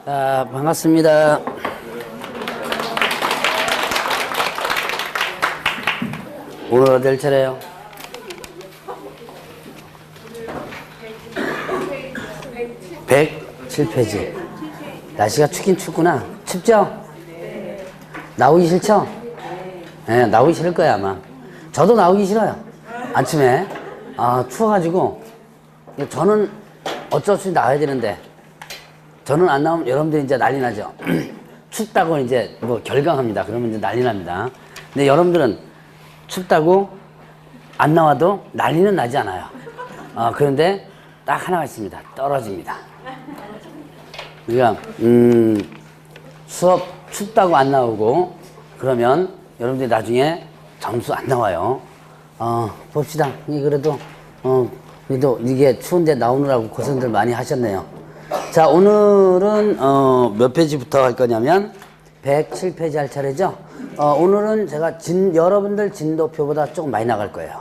반갑습니다. 오늘 어딜 차례요? 107페이지. 날씨가 춥긴 춥구나. 춥죠? 나오기 싫죠? 네, 나오기 싫을 거야, 아마. 저도 나오기 싫어요. 아침에. 추워가지고. 저는 어쩔 수 없이 나와야 되는데, 저는 안 나오면 여러분들이 이제 난리 나죠. 춥다고 이제 뭐 결강합니다. 그러면 이제 난리 납니다. 근데 여러분들은 춥다고 안 나와도 난리는 나지 않아요. 그런데 딱 하나가 있습니다. 떨어집니다. 그러니까 수업 춥다고 안 나오고 그러면 여러분들이 나중에 점수 안 나와요. 봅시다. 그래도 이게 추운데 나오느라고 고생들 많이 하셨네요. 자, 오늘은 몇 페이지부터 할 거냐면 107페이지 할 차례죠. 오늘은 제가 여러분들 진도표보다 조금 많이 나갈 거예요.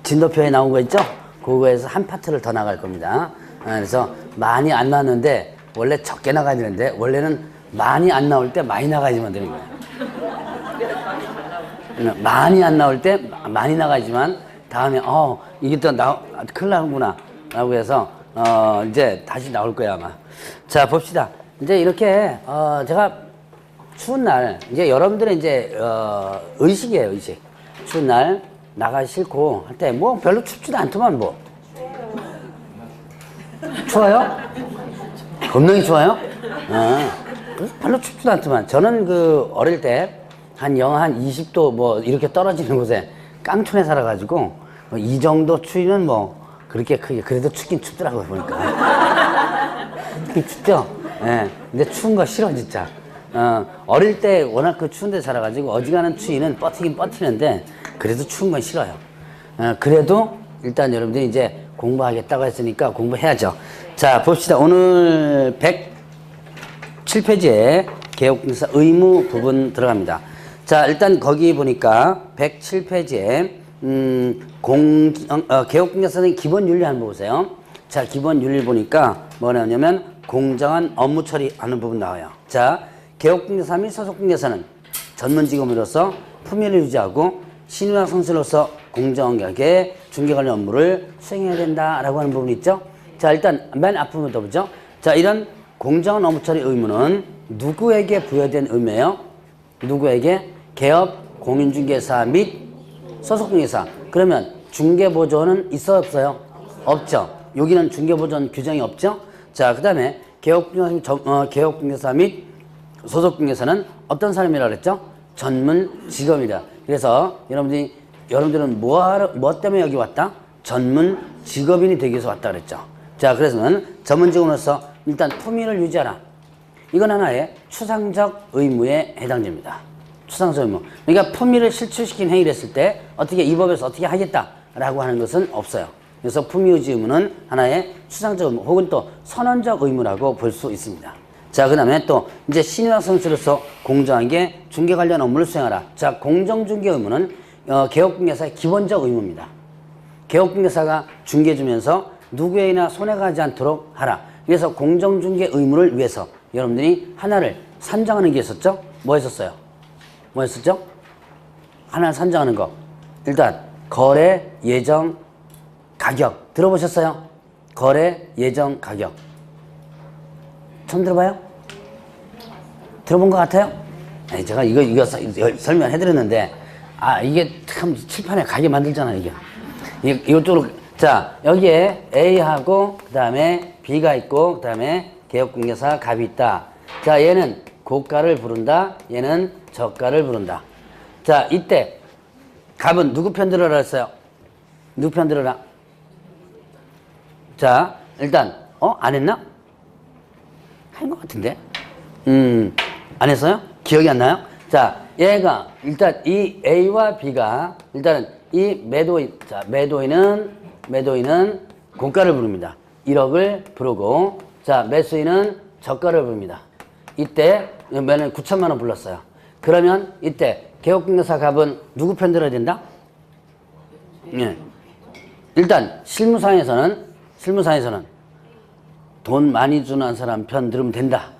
진도표에 나온 거 있죠? 그거에서 한 파트를 더 나갈 겁니다. 그래서 많이 안 나왔는데 원래 적게 나가야 되는데 원래는 많이 안 나올 때 많이 나가야지만 되는 거예요. 많이 안 나올 때 많이 나가지만 다음에 이게 또 큰일 나는구나 라고 해서 이제 다시 나올 거야 아마. 자, 봅시다. 이제 이렇게 제가 추운 날 이제 여러분들의 이제 의식이에요. 의식. 추운 날 나가기 싫고 할 때 뭐 별로 춥지도 않더만 뭐. 추워요? 겁나게 추워요? 별로 춥지도 않더만. 저는 그 어릴 때 영하 한 20도 뭐 이렇게 떨어지는 곳에 깡촌에 살아가지고 이 정도 추위는 뭐 그렇게 크게 그래도 춥긴 춥더라고요 보니까. 춥긴 춥죠? 예. 근데 추운 거 싫어 진짜. 어릴 때 워낙 그 추운 데 살아가지고 어지간한 추위는 버티긴 버티는데 그래도 추운 건 싫어요. 그래도 일단 여러분들이 이제 공부하겠다고 했으니까 공부해야죠. 자, 봅시다. 오늘 107페이지에 개혁공사 의무 부분 들어갑니다. 자, 일단 거기 보니까 107페이지에 개혁공사는 기본 윤리 한번 보세요. 자, 기본 윤리 보니까 뭐냐면 공정한 업무 처리하는 부분 나와요. 자, 개혁공사 및 소속공사는 전문직업으로서 품위를 유지하고 신유와 성실로서 공정하게 중개 관련 업무를 수행해야 된다라고 하는 부분이 있죠. 자, 일단 맨 앞부분부터 보죠. 자, 이런 공정한 업무 처리 의무는 누구에게 부여된 의무예요? 누구에게? 개업, 공인중개사 및 소속중개사. 그러면 중개보조는 있어요, 없어요? 없죠. 여기는 중개보조는 규정이 없죠. 자, 그 다음에 개업중개사 및 소속중개사는 어떤 사람이라고 그랬죠? 전문 직업이다. 그래서 여러분들은 뭐 때문에 여기 왔다? 전문 직업인이 되기 위해서 왔다 그랬죠. 자, 그래서는 전문 직업으로서 일단 품위를 유지하라. 이건 하나의 추상적 의무에 해당됩니다. 추상적 의무. 그러니까 품위를 실추시킨 행위를 했을 때 어떻게 이 법에서 어떻게 하겠다라고 하는 것은 없어요. 그래서 품위 유지 의무는 하나의 추상적 의무 혹은 또 선언적 의무라고 볼 수 있습니다. 자, 그 다음에 또 이제 신유와 성실로서 공정하게 중개 관련 업무를 수행하라. 자, 공정중개 의무는 개업중개사의 기본적 의무입니다. 개업중개사가 중개해주면서 누구에게나 손해가 가지 않도록 하라. 그래서 공정중개 의무를 위해서 여러분들이 하나를 산정하는 게 있었죠? 뭐 했었어요? 뭐 했었죠? 하나를 산정하는 거. 일단 거래 예정 가격 들어보셨어요? 거래 예정 가격 처음 들어봐요? 들어본 것 같아요? 아니, 제가 이거 설명해드렸는데 이게 참 칠판에 가게 만들잖아요. 이쪽으로. 자, 여기에 A하고 그 다음에 B가 있고 그 다음에 개업공개사 갑이 있다. 자, 얘는 고가를 부른다. 얘는 저가를 부른다. 자, 이때 갑은 누구 편 들어라 했어요? 누구 편 들어라? 자, 일단 안 했나? 한 것 같은데? 안 했어요? 기억이 안 나요? 자, 얘가 일단 이 A와 B가 일단은 이 매도인은 고가를 부릅니다. 1억을 부르고, 자, 매수인은 저가를 부릅니다. 이때 매는 9천만 원 불렀어요. 그러면 이때 개업공개사 갑은 누구 편 들어야 된다? 일단 실무상에서는 돈 많이 주는 사람 편 들으면 된다.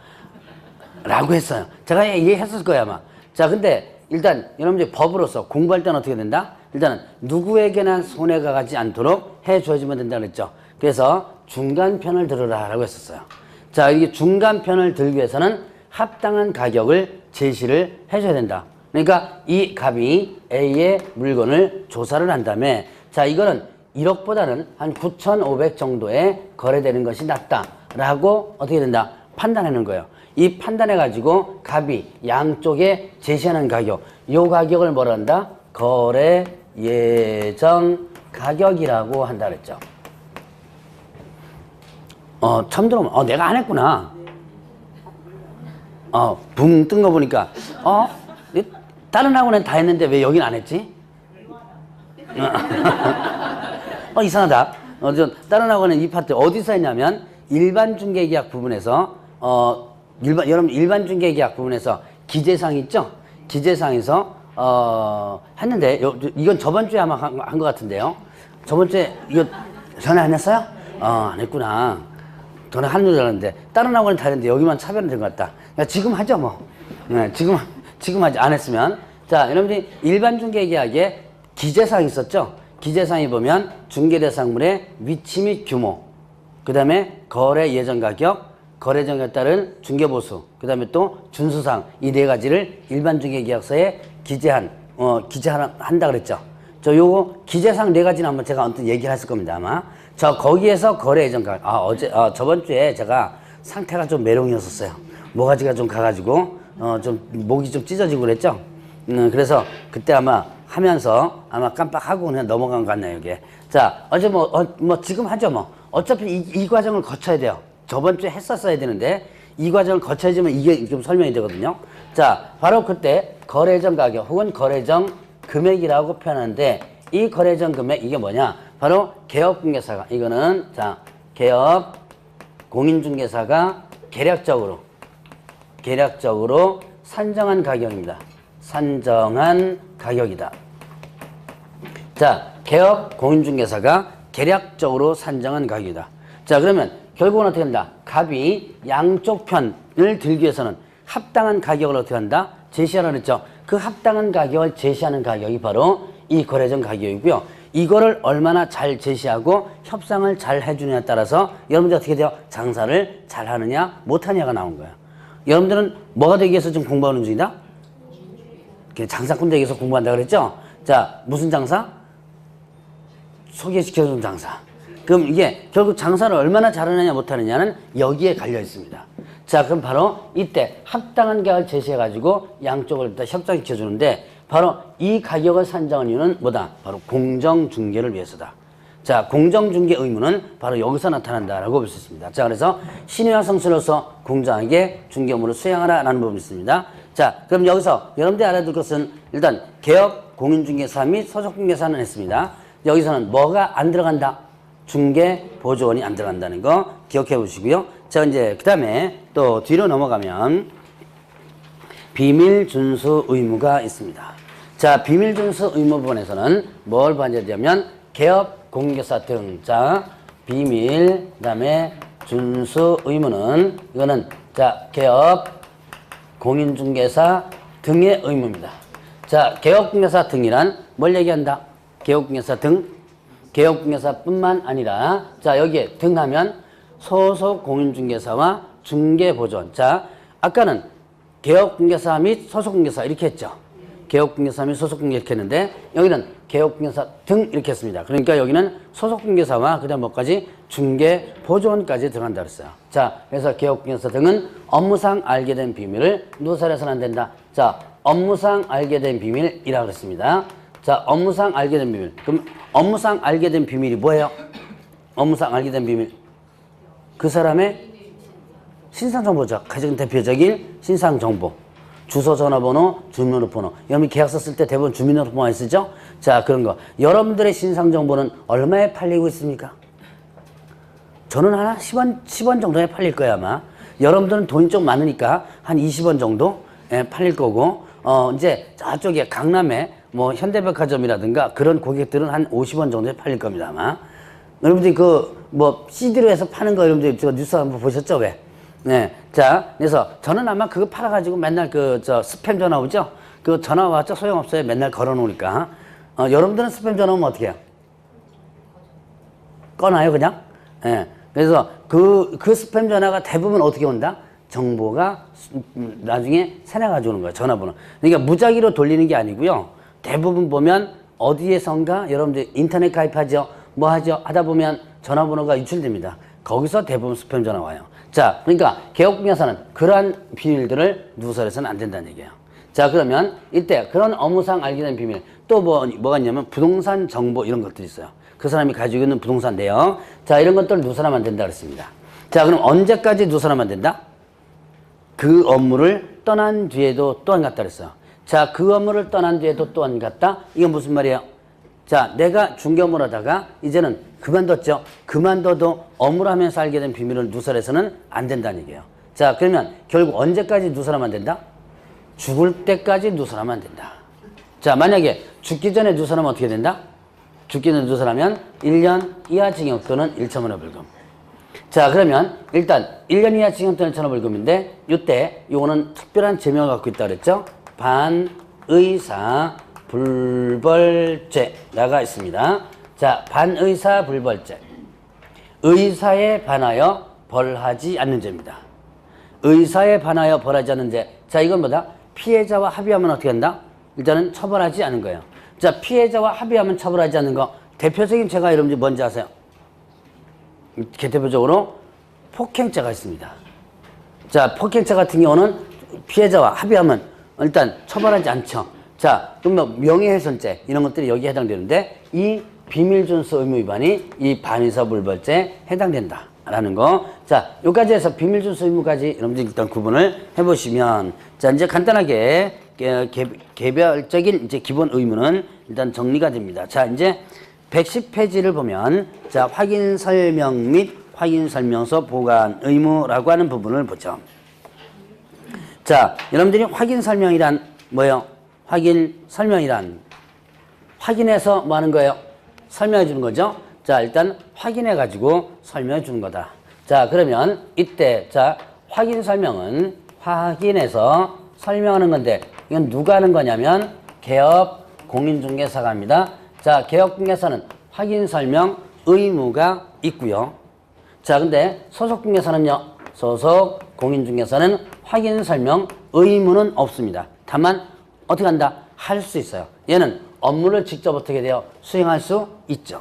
라고 했어요. 제가 얘기했을 거예요, 아마. 자, 근데 일단 여러분들이 법으로서 공부할 때는 어떻게 된다? 일단은 누구에게나 손해가 가지 않도록 해 주어지면 된다 그랬죠. 그래서 중간편을 들으라 라고 했었어요. 자, 이게 중간편을 들기 위해서는 합당한 가격을 제시를 해줘야 된다. 그러니까 이 갑이 A의 물건을 조사를 한 다음에 자, 이거는 1억보다는 한 9,500 정도에 거래되는 것이 낫다라고 어떻게 된다? 판단하는 거예요. 이 판단해가지고 갑이 양쪽에 제시하는 가격, 요 가격을 뭐라 한다? 거래 예정 가격이라고 한다 그랬죠. 처음 들어보면, 내가 안 했구나. 붕 뜬 거 보니까, 다른 학원은 다 했는데 왜 여긴 안 했지? 이상하다. 다른 학원은 이 파트 어디서 했냐면, 일반 중개계약 부분에서, 여러분, 일반 중개계약 부분에서 기재사항 있죠? 기재사항에서, 했는데, 이건 저번 주에 아마 한 것 같은데요. 저번 주에, 이거 전화 안 했어요? 안 했구나. 저는 하는 줄 알았는데, 다른 학원은 다 했는데, 여기만 차별은 된 것 같다. 지금 하죠, 뭐. 지금 하지. 안 했으면. 자, 여러분들이 일반 중개계약에 기재사항이 있었죠? 기재사항이 보면 중개대상물의 위치 및 규모, 그 다음에 거래 예정 가격, 거래 예정에 따른 중개보수, 그 다음에 또 준수사항, 이 네 가지를 일반 중개계약서에 기재한다 그랬죠? 요거 기재사항 네 가지는 한번 제가 언뜻 얘기를 했을 겁니다, 아마. 거기에서 거래 예정 가격. 저번 주에 제가 상태가 좀 메롱이었었어요. 모가지가 좀 가가지고, 좀 목이 좀 찢어지고 그랬죠? 그래서 그때 아마 하면서 아마 깜빡하고 그냥 넘어간 것 같네요, 이게. 자, 어제 지금 하죠, 뭐. 어차피 이 과정을 거쳐야 돼요. 저번 주에 했었어야 되는데, 이 과정을 거쳐야지만 이게 좀 설명이 되거든요. 자, 바로 그때 거래정 가격 혹은 거래정 금액이라고 표현하는데, 이 거래정 금액, 이게 뭐냐? 바로 개업공개사가, 이거는, 자, 개업 공인중개사가 계략적으로 산정한 가격입니다. 산정한 가격이다. 자, 개업 공인중개사가 계략적으로 산정한 가격이다. 자, 그러면 결국은 어떻게 한다? 갑이 양쪽 편을 들기 위해서는 합당한 가격을 어떻게 한다? 제시하라 그랬죠. 그 합당한 가격을 제시하는 가격이 바로 이 거래정 가격이고요. 이거를 얼마나 잘 제시하고 협상을 잘 해주느냐에 따라서 여러분들 어떻게 돼요? 장사를 잘 하느냐 못하냐가 나온 거예요. 여러분들은 뭐가 되기 위해서 지금 공부하는 중이다? 장사꾼 되기 위해서 공부한다 그랬죠? 자, 무슨 장사? 소개시켜주는 장사. 그럼 이게 결국 장사를 얼마나 잘하느냐 못하느냐는 여기에 갈려 있습니다. 자, 그럼 바로 이때 합당한 가격을 제시해가지고 양쪽을 다 협상시켜주는데 바로 이 가격을 산정한 이유는 뭐다? 바로 공정중개를 위해서다. 자, 공정중개 의무는 바로 여기서 나타난다라고 볼 수 있습니다. 자, 그래서 신의와 성실로서 공정하게 중개 업무를 수행하라라는 부분이 있습니다. 자, 그럼 여기서 여러분들이 알아둘 것은 일단 개업 공인중개사 및 소속중개사는 했습니다. 여기서는 뭐가 안 들어간다? 중개보조원이 안 들어간다는 거 기억해 보시고요. 자, 이제 그 다음에 또 뒤로 넘어가면 비밀 준수 의무가 있습니다. 자, 비밀 준수 의무 부분에서는 뭘 봐야 되냐면 개업 공개사 등, 자, 비밀, 그 다음에 준수 의무는, 이거는, 자, 개업, 공인중개사 등의 의무입니다. 자, 개업공개사 등이란 뭘 얘기한다? 개업공개사 등, 개업공개사 뿐만 아니라, 자, 여기에 등 하면 소속 공인중개사와 중개보조원. 자, 아까는 개업공개사 및 소속공개사 이렇게 했죠. 개업공개사 및 소속공개 이렇게 했는데, 여기는 개업공개사 등 이렇게 했습니다. 그러니까 여기는 소속공개사와 그 다음 뭐까지? 중개보조원까지 들어간다 그랬어요. 자, 그래서 개업공개사 등은 업무상 알게 된 비밀을 누설해서는 안 된다. 자, 업무상 알게 된 비밀이라 그랬습니다. 자, 업무상 알게 된 비밀. 그럼 업무상 알게 된 비밀이 뭐예요? 업무상 알게 된 비밀. 그 사람의 신상정보죠. 가장 대표적인 신상정보. 주소, 전화번호, 주민등록번호. 여러분이 계약서 쓸 때 대부분 주민등록번호 많이 쓰죠? 자, 그런 거. 여러분들의 신상정보는 얼마에 팔리고 있습니까? 저는 한 10원 정도에 팔릴 거예요, 아마. 여러분들은 돈이 좀 많으니까 한 20원 정도 팔릴 거고, 이제 저쪽에 강남에 뭐 현대백화점이라든가 그런 고객들은 한 50원 정도에 팔릴 겁니다, 아마. 여러분들이 뭐 CD로 해서 파는 거 여러분들 저 뉴스 한번 보셨죠? 왜? 네. 자, 그래서 저는 아마 그거 팔아가지고 맨날 스팸 전화 오죠? 그 전화 왔죠? 소용없어요. 맨날 걸어놓으니까. 여러분들은 스팸 전화 오면 어떻게 해요? 꺼놔요, 그냥? 예. 네. 그래서 그 스팸 전화가 대부분 어떻게 온다? 정보가 나중에 새나가지고 오는 거예요. 전화번호. 그러니까 무작위로 돌리는 게 아니고요. 대부분 보면 어디에선가 여러분들 인터넷 가입하죠? 뭐 하죠? 하다 보면 전화번호가 유출됩니다. 거기서 대부분 스팸 전화 와요. 자, 그러니까 개업공개사는 그러한 비밀들을 누설해서는 안 된다는 얘기예요. 자, 그러면 이때 그런 업무상 알게 된 비밀 또 뭐가 있냐면 부동산 정보 이런 것들이 있어요. 그 사람이 가지고 있는 부동산 내역. 자, 이런 것들을 누설하면 안 된다 그랬습니다. 자, 그럼 언제까지 누설하면 안 된다? 그 업무를 떠난 뒤에도 또 안 갔다 그랬어요. 자, 그 업무를 떠난 뒤에도 또 안 갔다? 이건 무슨 말이에요? 자, 내가 중개업무를 하다가 이제는 그만뒀죠. 그만둬도 업무를 하면서 알게 된 비밀을 누설해서는 안 된다는 얘기예요. 자, 그러면 결국 언제까지 누설하면 안 된다? 죽을 때까지 누설하면 안 된다. 자, 만약에 죽기 전에 누설하면 어떻게 된다? 죽기 전에 누설하면 1년 이하 징역 또는 1천만원 벌금. 자, 그러면 일단 1년 이하 징역 또는 1천만원 벌금인데 이때 요거는 특별한 제명을 갖고 있다 그랬죠? 반의사 불벌죄가 있습니다. 자, 반의사 불벌죄. 의사에 반하여 벌하지 않는 죄입니다. 의사에 반하여 벌하지 않는 죄. 자, 이건 뭐다? 피해자와 합의하면 어떻게 한다? 일단은 처벌하지 않은 거예요. 자, 피해자와 합의하면 처벌하지 않는 거. 대표적인 죄가 여러분들 뭔지 아세요? 대표적으로 폭행죄가 있습니다. 자, 폭행죄 같은 경우는 피해자와 합의하면 일단 처벌하지 않죠. 자, 그러면 명예훼손죄 이런 것들이 여기에 해당되는데 이 비밀준수 의무 위반이 이 반의사불벌죄에 해당된다라는 거. 자, 여기까지 해서 비밀준수 의무까지 여러분들 일단 구분을 해보시면 자, 이제 간단하게 개별적인 이제 기본 의무는 일단 정리가 됩니다. 자, 이제 110페이지를 보면 자, 확인 설명 및 확인 설명서 보관 의무라고 하는 부분을 보죠. 자, 여러분들이 확인 설명이란 뭐예요? 확인 설명이란 확인해서 뭐 하는 거예요? 설명해 주는 거죠. 자, 일단 확인해 가지고 설명해 주는 거다. 자, 그러면 이때 자, 확인 설명은 확인해서 설명하는 건데 이건 누가 하는 거냐면 개업 공인중개사가 합니다. 자, 개업공개사는 확인 설명 의무가 있고요. 자, 근데 소속중개사는요. 소속 공인중개사는 확인 설명 의무는 없습니다. 다만 어떻게 한다? 할 수 있어요. 얘는 업무를 직접 어떻게 돼요? 수행할 수 있죠.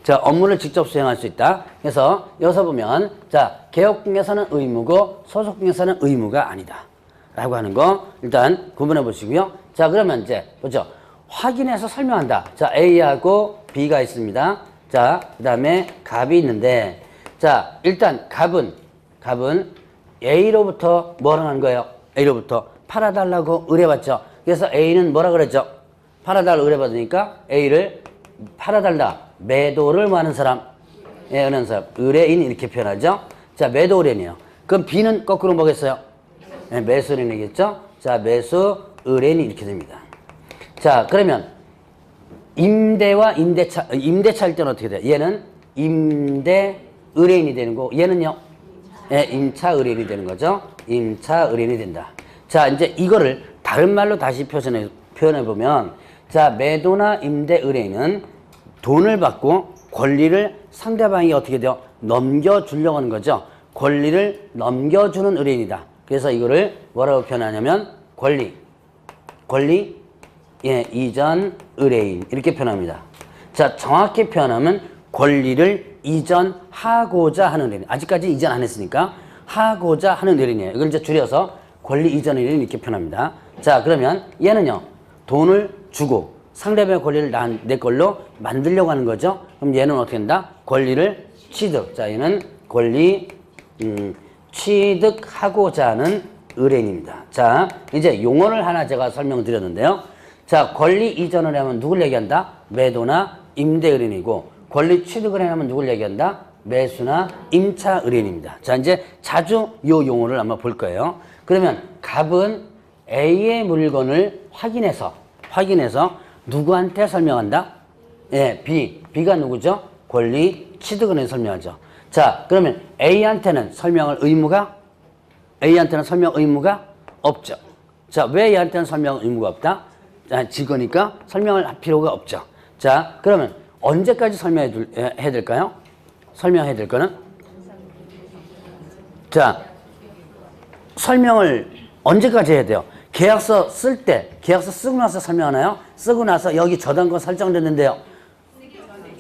자, 업무를 직접 수행할 수 있다. 그래서 여기서 보면 자, 개업공개사는 의무고 소속공개사는 의무가 아니다. 라고 하는 거 일단 구분해 보시고요. 자, 그러면 이제 보죠. 확인해서 설명한다. 자, A하고 B가 있습니다. 자, 그 다음에 갑이 있는데 자, 일단 갑은 A로부터 뭐라 하는 거예요? A로부터 팔아달라고 의뢰받죠. 그래서 A는 뭐라 그랬죠? 팔아달라고 의뢰받으니까 A를 팔아달라. 매도를 뭐 하는 사람? 예, 하는 사람. 의뢰인 이렇게 표현하죠. 자, 매도 의뢰인이에요. 그럼 B는 거꾸로 뭐겠어요? 예, 매수 의뢰인이겠죠? 자, 매수 의뢰인이 이렇게 됩니다. 자, 그러면 임대와 임대차일 때는 어떻게 돼요? 얘는 임대 의뢰인이 되는 거고 얘는요? 예, 임차 의뢰인이 되는 거죠. 임차 의뢰인이 된다. 자, 이제 이거를 다른 말로 다시 표현해 보면 자, 매도나 임대 의뢰인은 돈을 받고 권리를 상대방이 어떻게 돼요? 넘겨주려고 하는 거죠. 권리를 넘겨주는 의뢰인이다. 그래서 이거를 뭐라고 표현하냐면 권리 예, 이전 의뢰인 이렇게 표현합니다. 자, 정확히 표현하면 권리를 이전하고자 하는 의뢰인. 아직까지 이전 안 했으니까 하고자 하는 의뢰인이에요. 이걸 이제 줄여서 권리 이전 의뢰인 이렇게 표현합니다. 자, 그러면 얘는요. 돈을 주고 상대방의 권리를 내 걸로 만들려고 하는 거죠. 그럼 얘는 어떻게 한다? 권리를 취득. 자, 얘는 권리 취득하고자 하는 의뢰인입니다. 자, 이제 용어를 하나 제가 설명드렸는데요. 자, 권리 이전을 하면 누굴 얘기한다? 매도나 임대 의뢰인이고 권리 취득을 하면 누굴 얘기한다? 매수나 임차 의뢰인입니다. 자, 이제 자주 이 용어를 아마 볼 거예요. 그러면 갑은 A의 물건을 확인해서 누구한테 설명한다? 예, B가 누구죠? 권리 취득은행 설명하죠. 자, 그러면 A한테는 설명 의무가 없죠. 자, 왜 얘한테는 설명 의무가 없다? 자, 직거니까 설명을 할 필요가 없죠. 자, 그러면 언제까지 설명해야 될까요? 설명해야 될 거는? 자, 설명을 언제까지 해야 돼요? 계약서 쓸 때, 계약서 쓰고 나서 설명하나요? 쓰고 나서 여기 저당권 설정됐는데요.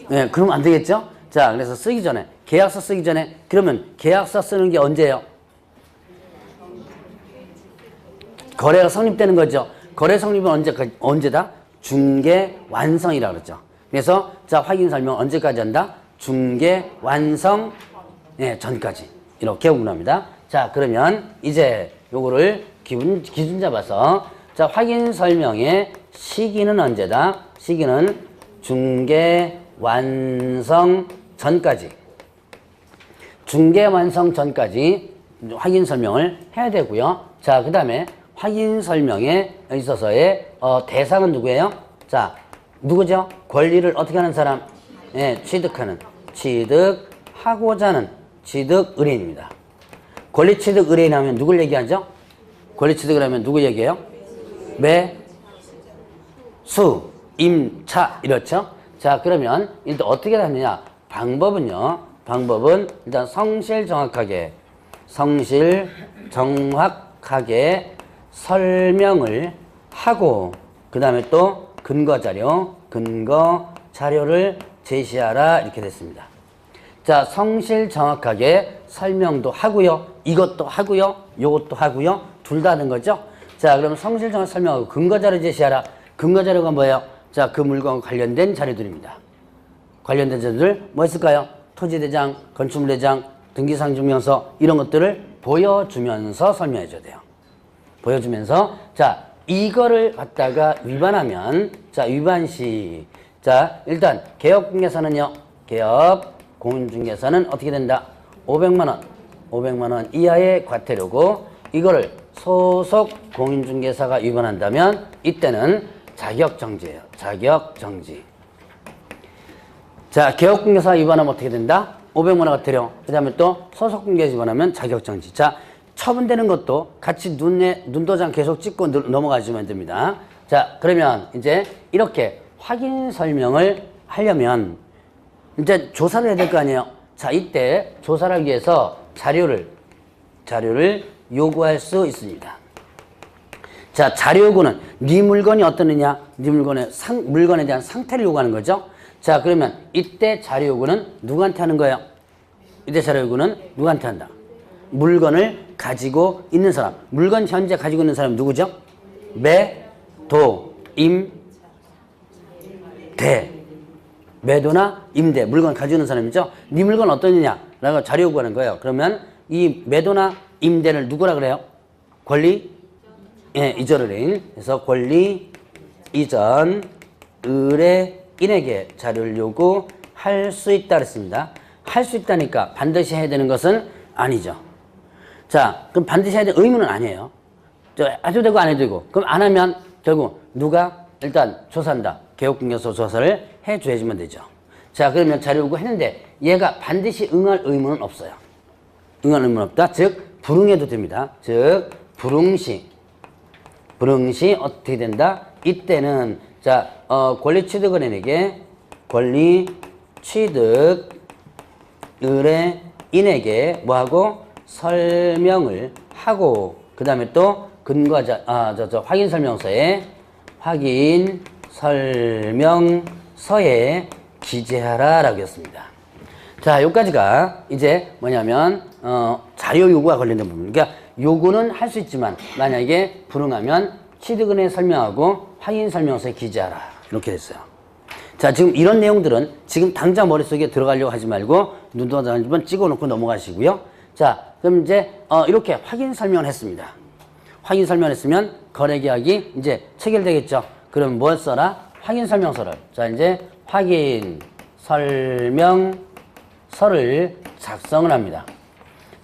네, 그러면 안 되겠죠? 자, 그래서 쓰기 전에, 계약서 쓰기 전에, 그러면 계약서 쓰는 게 언제예요? 거래가 성립되는 거죠. 거래 성립은 언제다? 중개 완성이라고 그랬죠. 그래서 자, 확인 설명 언제까지 한다? 중개 완성 전까지. 이렇게 구분합니다. 자, 그러면 이제 요거를 기준 잡아서 자, 확인 설명의 시기는 언제다? 시기는 중개 완성 전까지. 중개 완성 전까지 확인 설명을 해야 되고요. 자, 그 다음에 확인 설명에 있어서의 대상은 누구예요? 자, 누구죠? 권리를 어떻게 하는 사람? 취득하는, 취득하고자 하는 취득 의뢰인입니다. 권리 취득 의뢰인 하면 누굴 얘기하죠? 권리 취득을 하면 누구 얘기해요? 매수, 임차 이렇죠? 자, 그러면 일단 어떻게 하느냐? 방법은 일단 성실 정확하게 설명을 하고 그 다음에 또 근거 자료를 제시하라 이렇게 됐습니다. 자, 성실 정확하게 설명도 하고요. 이것도 하고요. 요것도 하고요. 둘 다 하는 거죠. 자, 그럼 성실 정확하게 설명하고 근거 자료 제시하라. 근거 자료가 뭐예요? 자, 그 물건과 관련된 자료들입니다. 관련된 자료들 뭐 있을까요? 토지대장, 건축물대장, 등기상증명서 이런 것들을 보여주면서 설명해 줘야 돼요. 보여주면서 자, 이거를 갖다가 위반하면 자, 위반시 자, 일단 개업공개사는요. 개업공인중개사는 어떻게 된다? 500만 원 이하의 과태료고 이거를 소속 공인중개사가 위반한다면 이때는 자격정지예요. 자격정지. 자, 개업공개사 위반하면 어떻게 된다? 500만 원 과태료. 그 다음에 또 소속공개사 위반하면 자격정지. 자, 처분되는 것도 같이 눈도장 계속 찍고 넘어가시면 됩니다. 자, 그러면 이제 이렇게 확인 설명을 하려면 이제 조사를 해야 될 거 아니에요. 자, 이때 조사를 하기 위해서 자료를 요구할 수 있습니다. 자, 자료 요구는 네 물건이 어떠느냐, 네 물건에 대한 상태를 요구하는 거죠. 자, 그러면 이때 자료 요구는 누구한테 하는 거예요? 이때 자료 요구는 누구한테 한다? 물건을 가지고 있는 사람. 물건 현재 가지고 있는 사람은 누구죠? 매도, 임, 대. 매도나 임대. 물건 가지고 있는 사람이죠. 네 물건 어떠느냐? 라고 자료 요구하는 거예요. 그러면 이 매도나 임대를 누구라 그래요? 권리 이전 의뢰인. 그래서 권리 이전 의뢰인에게 자료를 요구할 수 있다 그랬습니다. 할 수 있다니까 반드시 해야 되는 것은 아니죠. 자, 그럼 반드시 해야 되는 의무는 아니에요. 해도 되고 안 해도 되고. 그럼 안 하면 결국 누가 일단 조사한다. 개업공개서 조사를 해줘야지만 되죠. 자, 그러면 자료 요구했는데 얘가 반드시 응할 의무는 없어요. 응할 의무는 없다. 즉 불응해도 됩니다. 즉 불응시 어떻게 된다? 이때는 자, 권리 취득 의뢰인에게 권리 취득 의뢰인에게 뭐하고 설명을 하고 그 다음에 또 확인 설명서에 기재하라 라고 했습니다. 자, 여기까지가 이제 뭐냐면 자료 요구와 관련된 부분. 그러니까 요구는 할 수 있지만 만약에 불응하면 취득은행 설명하고 확인 설명서에 기재하라 이렇게 됐어요. 자, 지금 이런 내용들은 지금 당장 머릿속에 들어가려고 하지 말고 눈도장 한번 찍어놓고 넘어가시고요. 자, 그럼 이제 이렇게 확인 설명을 했습니다. 확인 설명했으면 거래계약이 이제 체결되겠죠. 그럼 뭘 써라? 확인 설명서를. 자, 이제 확인 설명서를 작성을 합니다.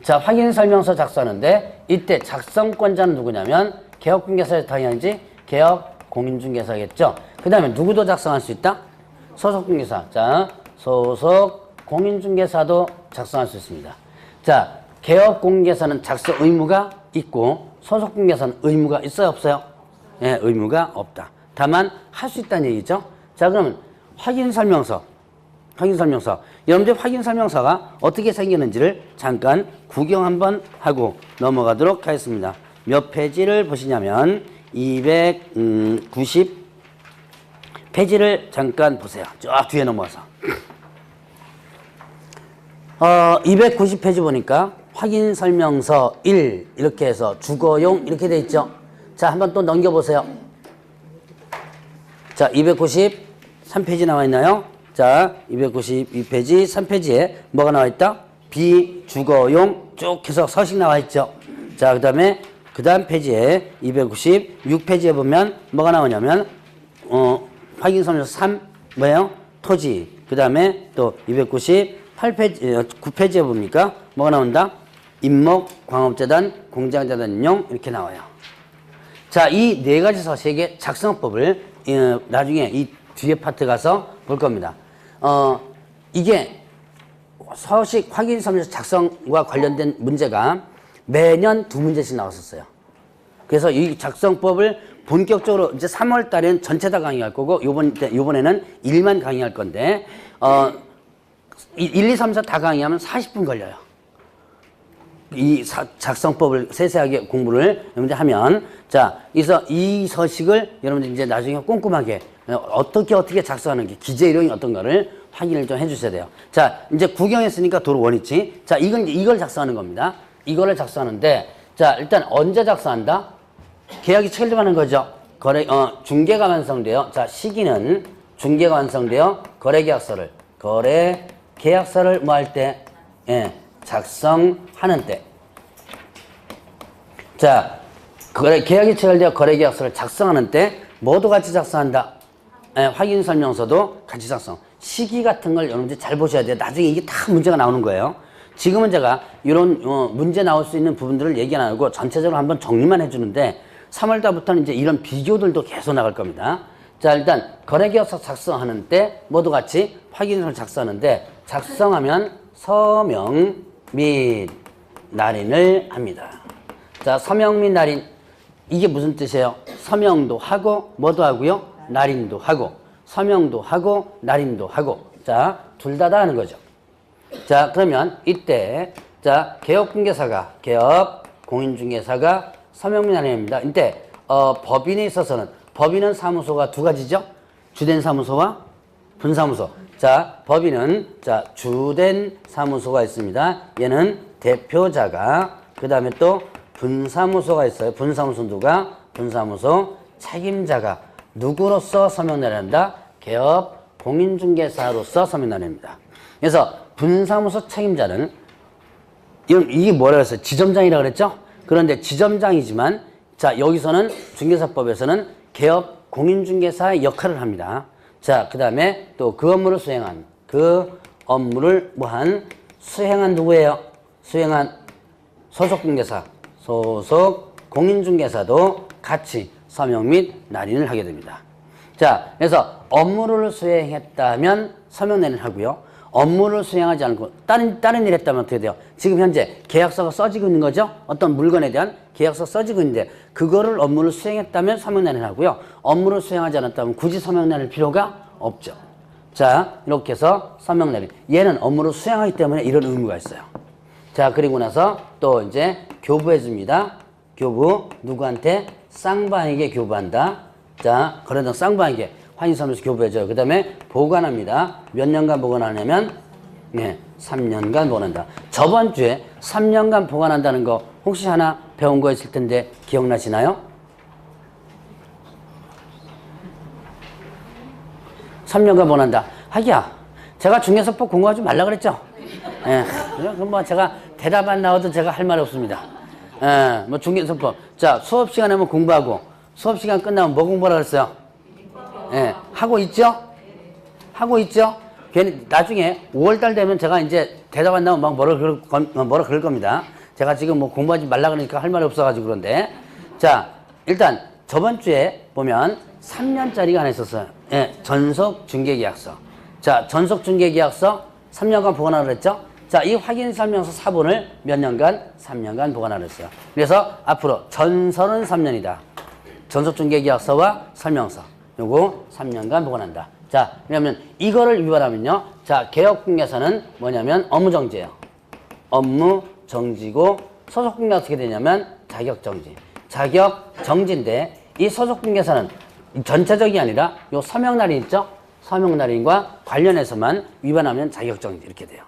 자, 확인 설명서 작성하는데 이때 작성권자는 누구냐면 개업공개사에서 당연히 개업공인중개사겠죠. 그 다음에 누구도 작성할 수 있다? 소속공개사. 자, 소속공개사 공인중개사도 작성할 수 있습니다. 자, 개업공개사는 작성 의무가 있고 소속공개사는 의무가 있어요, 없어요? 예, 의무가 없다. 다만 할 수 있다는 얘기죠. 자, 그러면 확인설명서. 여러분들 확인설명서가 어떻게 생겼는지를 잠깐 구경 한번 하고 넘어가도록 하겠습니다. 몇 페이지를 보시냐면 290 페이지를 잠깐 보세요. 쫙 뒤에 넘어가서 290페이지 보니까 확인설명서 1 이렇게 해서 주거용 이렇게 돼 있죠. 자, 한번 또 넘겨보세요. 자, 293페이지 나와 있나요? 자, 292페이지 3페이지에 뭐가 나와 있다? 비주거용 쭉 해서 서식 나와 있죠. 자, 그 다음 페이지에 296페이지에 보면 뭐가 나오냐면 확인설명서 3 뭐예요? 토지. 그 다음에 또 298페이지 9페이지에 보니까 뭐가 나온다? 임목, 광업재단, 공장재단 인용 이렇게 나와요. 자, 이 네 가지 서식의 작성법을 나중에 이 뒤에 파트 가서 볼 겁니다. 이게 서식 확인설명서 작성과 관련된 문제가 매년 2문제씩 나왔었어요. 그래서 이 작성법을 본격적으로 이제 3월 달에는 전체 다 강의할 거고 요번에는 1만 강의할 건데 1, 2, 3, 4 다 강의하면 40분 걸려요. 이 작성법을 세세하게 공부를 여러분들 하면 자, 그래서 이 서식을 여러분들 이제 나중에 꼼꼼하게 어떻게 작성하는 게 기재 이론이 어떤가를 확인을 좀 해주셔야 돼요. 자, 이제 구경했으니까 도로 원위치. 자, 이걸 작성하는 겁니다. 이거를 작성하는데 자, 일단 언제 작성한다? 계약이 체결하는 거죠. 중개가 완성되어. 자, 시기는 중개가 완성되어 거래 계약서를 뭐 할 때? 예, 작성하는 때. 자, 계약이 체결되어 거래계약서를 작성하는 때 모두 같이 작성한다. 예, 확인설명서도 같이 작성. 시기 같은 걸 여러분들 잘 보셔야 돼요. 나중에 이게 다 문제가 나오는 거예요. 지금은 제가 이런 문제 나올 수 있는 부분들을 얘기 안 하고 전체적으로 한번 정리만 해주는데 3월달부터는 이제 이런 비교들도 계속 나갈 겁니다. 자, 일단 거래계약서 작성하는 때 모두 같이 확인서를 작성하는데 작성하면 서명 및 날인을 합니다. 자, 서명 및 날인 이게 무슨 뜻이에요? 서명도 하고 뭐도 하고요? 날인도 하고 서명도 하고 날인도 하고 자, 둘 다 하는 거죠. 자, 그러면 이때 자, 개업 공인중개사가 서명 및 날인입니다. 이때 법인에 있어서는 법인은 사무소가 두 가지죠. 주된 사무소와 분사무소. 자, 법인은 자, 주된 사무소가 있습니다. 얘는 대표자가 그다음에 또 분사무소가 있어요. 분사무소 누가? 분사무소 책임자가 누구로서 서명 날인한다? 개업 공인중개사로서 서명 날입니다. 그래서 분사무소 책임자는 이게 뭐라고 했어요? 지점장이라고 그랬죠? 그런데 지점장이지만 자, 여기서는 중개사법에서는 개업 공인중개사의 역할을 합니다. 자, 그 다음에 또 그 업무를 수행한 수행한 누구예요? 수행한 소속공개사, 소속 공인중개사도 같이 서명 및 날인을 하게 됩니다. 자, 그래서 업무를 수행했다면 서명 날인을 하고요. 업무를 수행하지 않고 다른 일 했다면 어떻게 돼요? 지금 현재 계약서가 써지고 있는 거죠? 어떤 물건에 대한 계약서 써지고 있는데 그거를 업무를 수행했다면 서명 날인을 하고요. 업무를 수행하지 않았다면 굳이 서명 날릴 필요가 없죠. 자, 이렇게 해서 서명 날인. 얘는 업무를 수행하기 때문에 이런 의무가 있어요. 자, 그리고 나서 또 이제 교부해 줍니다. 교부 누구한테? 쌍방에게 교부한다. 자, 거래당 쌍방에게 확인설명서 교부해줘요. 그 다음에 보관합니다. 몇 년간 보관하냐면 3년간 보관한다. 저번 주에 3년간 보관한다는 거 혹시 하나 배운 거 있을 텐데 기억나시나요? 3년간 보관한다. 하기야, 제가 중개사법 공부하지 말라 그랬죠? 예, 그럼 뭐 제가 대답 안 나와도 제가 할 말이 없습니다. 예, 뭐 중개사법. 자, 수업 시간에 뭐 공부하고 수업 시간 끝나면 뭐 공부하라 그랬어요? 예, 하고 있죠? 하고 있죠? 괜히 나중에 5월달 되면 제가 이제 대답 안 나오면 막 뭐라 그럴 겁니다. 제가 지금 뭐 공부하지 말라 그러니까 할 말이 없어가지고 그런데. 자, 일단 저번 주에 보면 3년짜리가 하나 있었어요. 예, 전속 중개계약서. 자, 전속 중개계약서 3년간 보관하라 그랬죠? 자, 이 확인 설명서 사본을 몇 년간? 3년간 보관하라 그랬어요. 그래서 앞으로 전서는 3년이다. 전속중개계약서와 설명서. 요거 3년간 보관한다. 자, 왜냐면 이거를 위반하면요. 자, 개업공개서는 뭐냐면 업무정지예요. 업무정지고 소속공개가 어떻게 되냐면 자격정지. 자격정지인데 이 소속공개서는 전체적이 아니라 요 서명날인 있죠? 서명날인과 관련해서만 위반하면 자격정지 이렇게 돼요.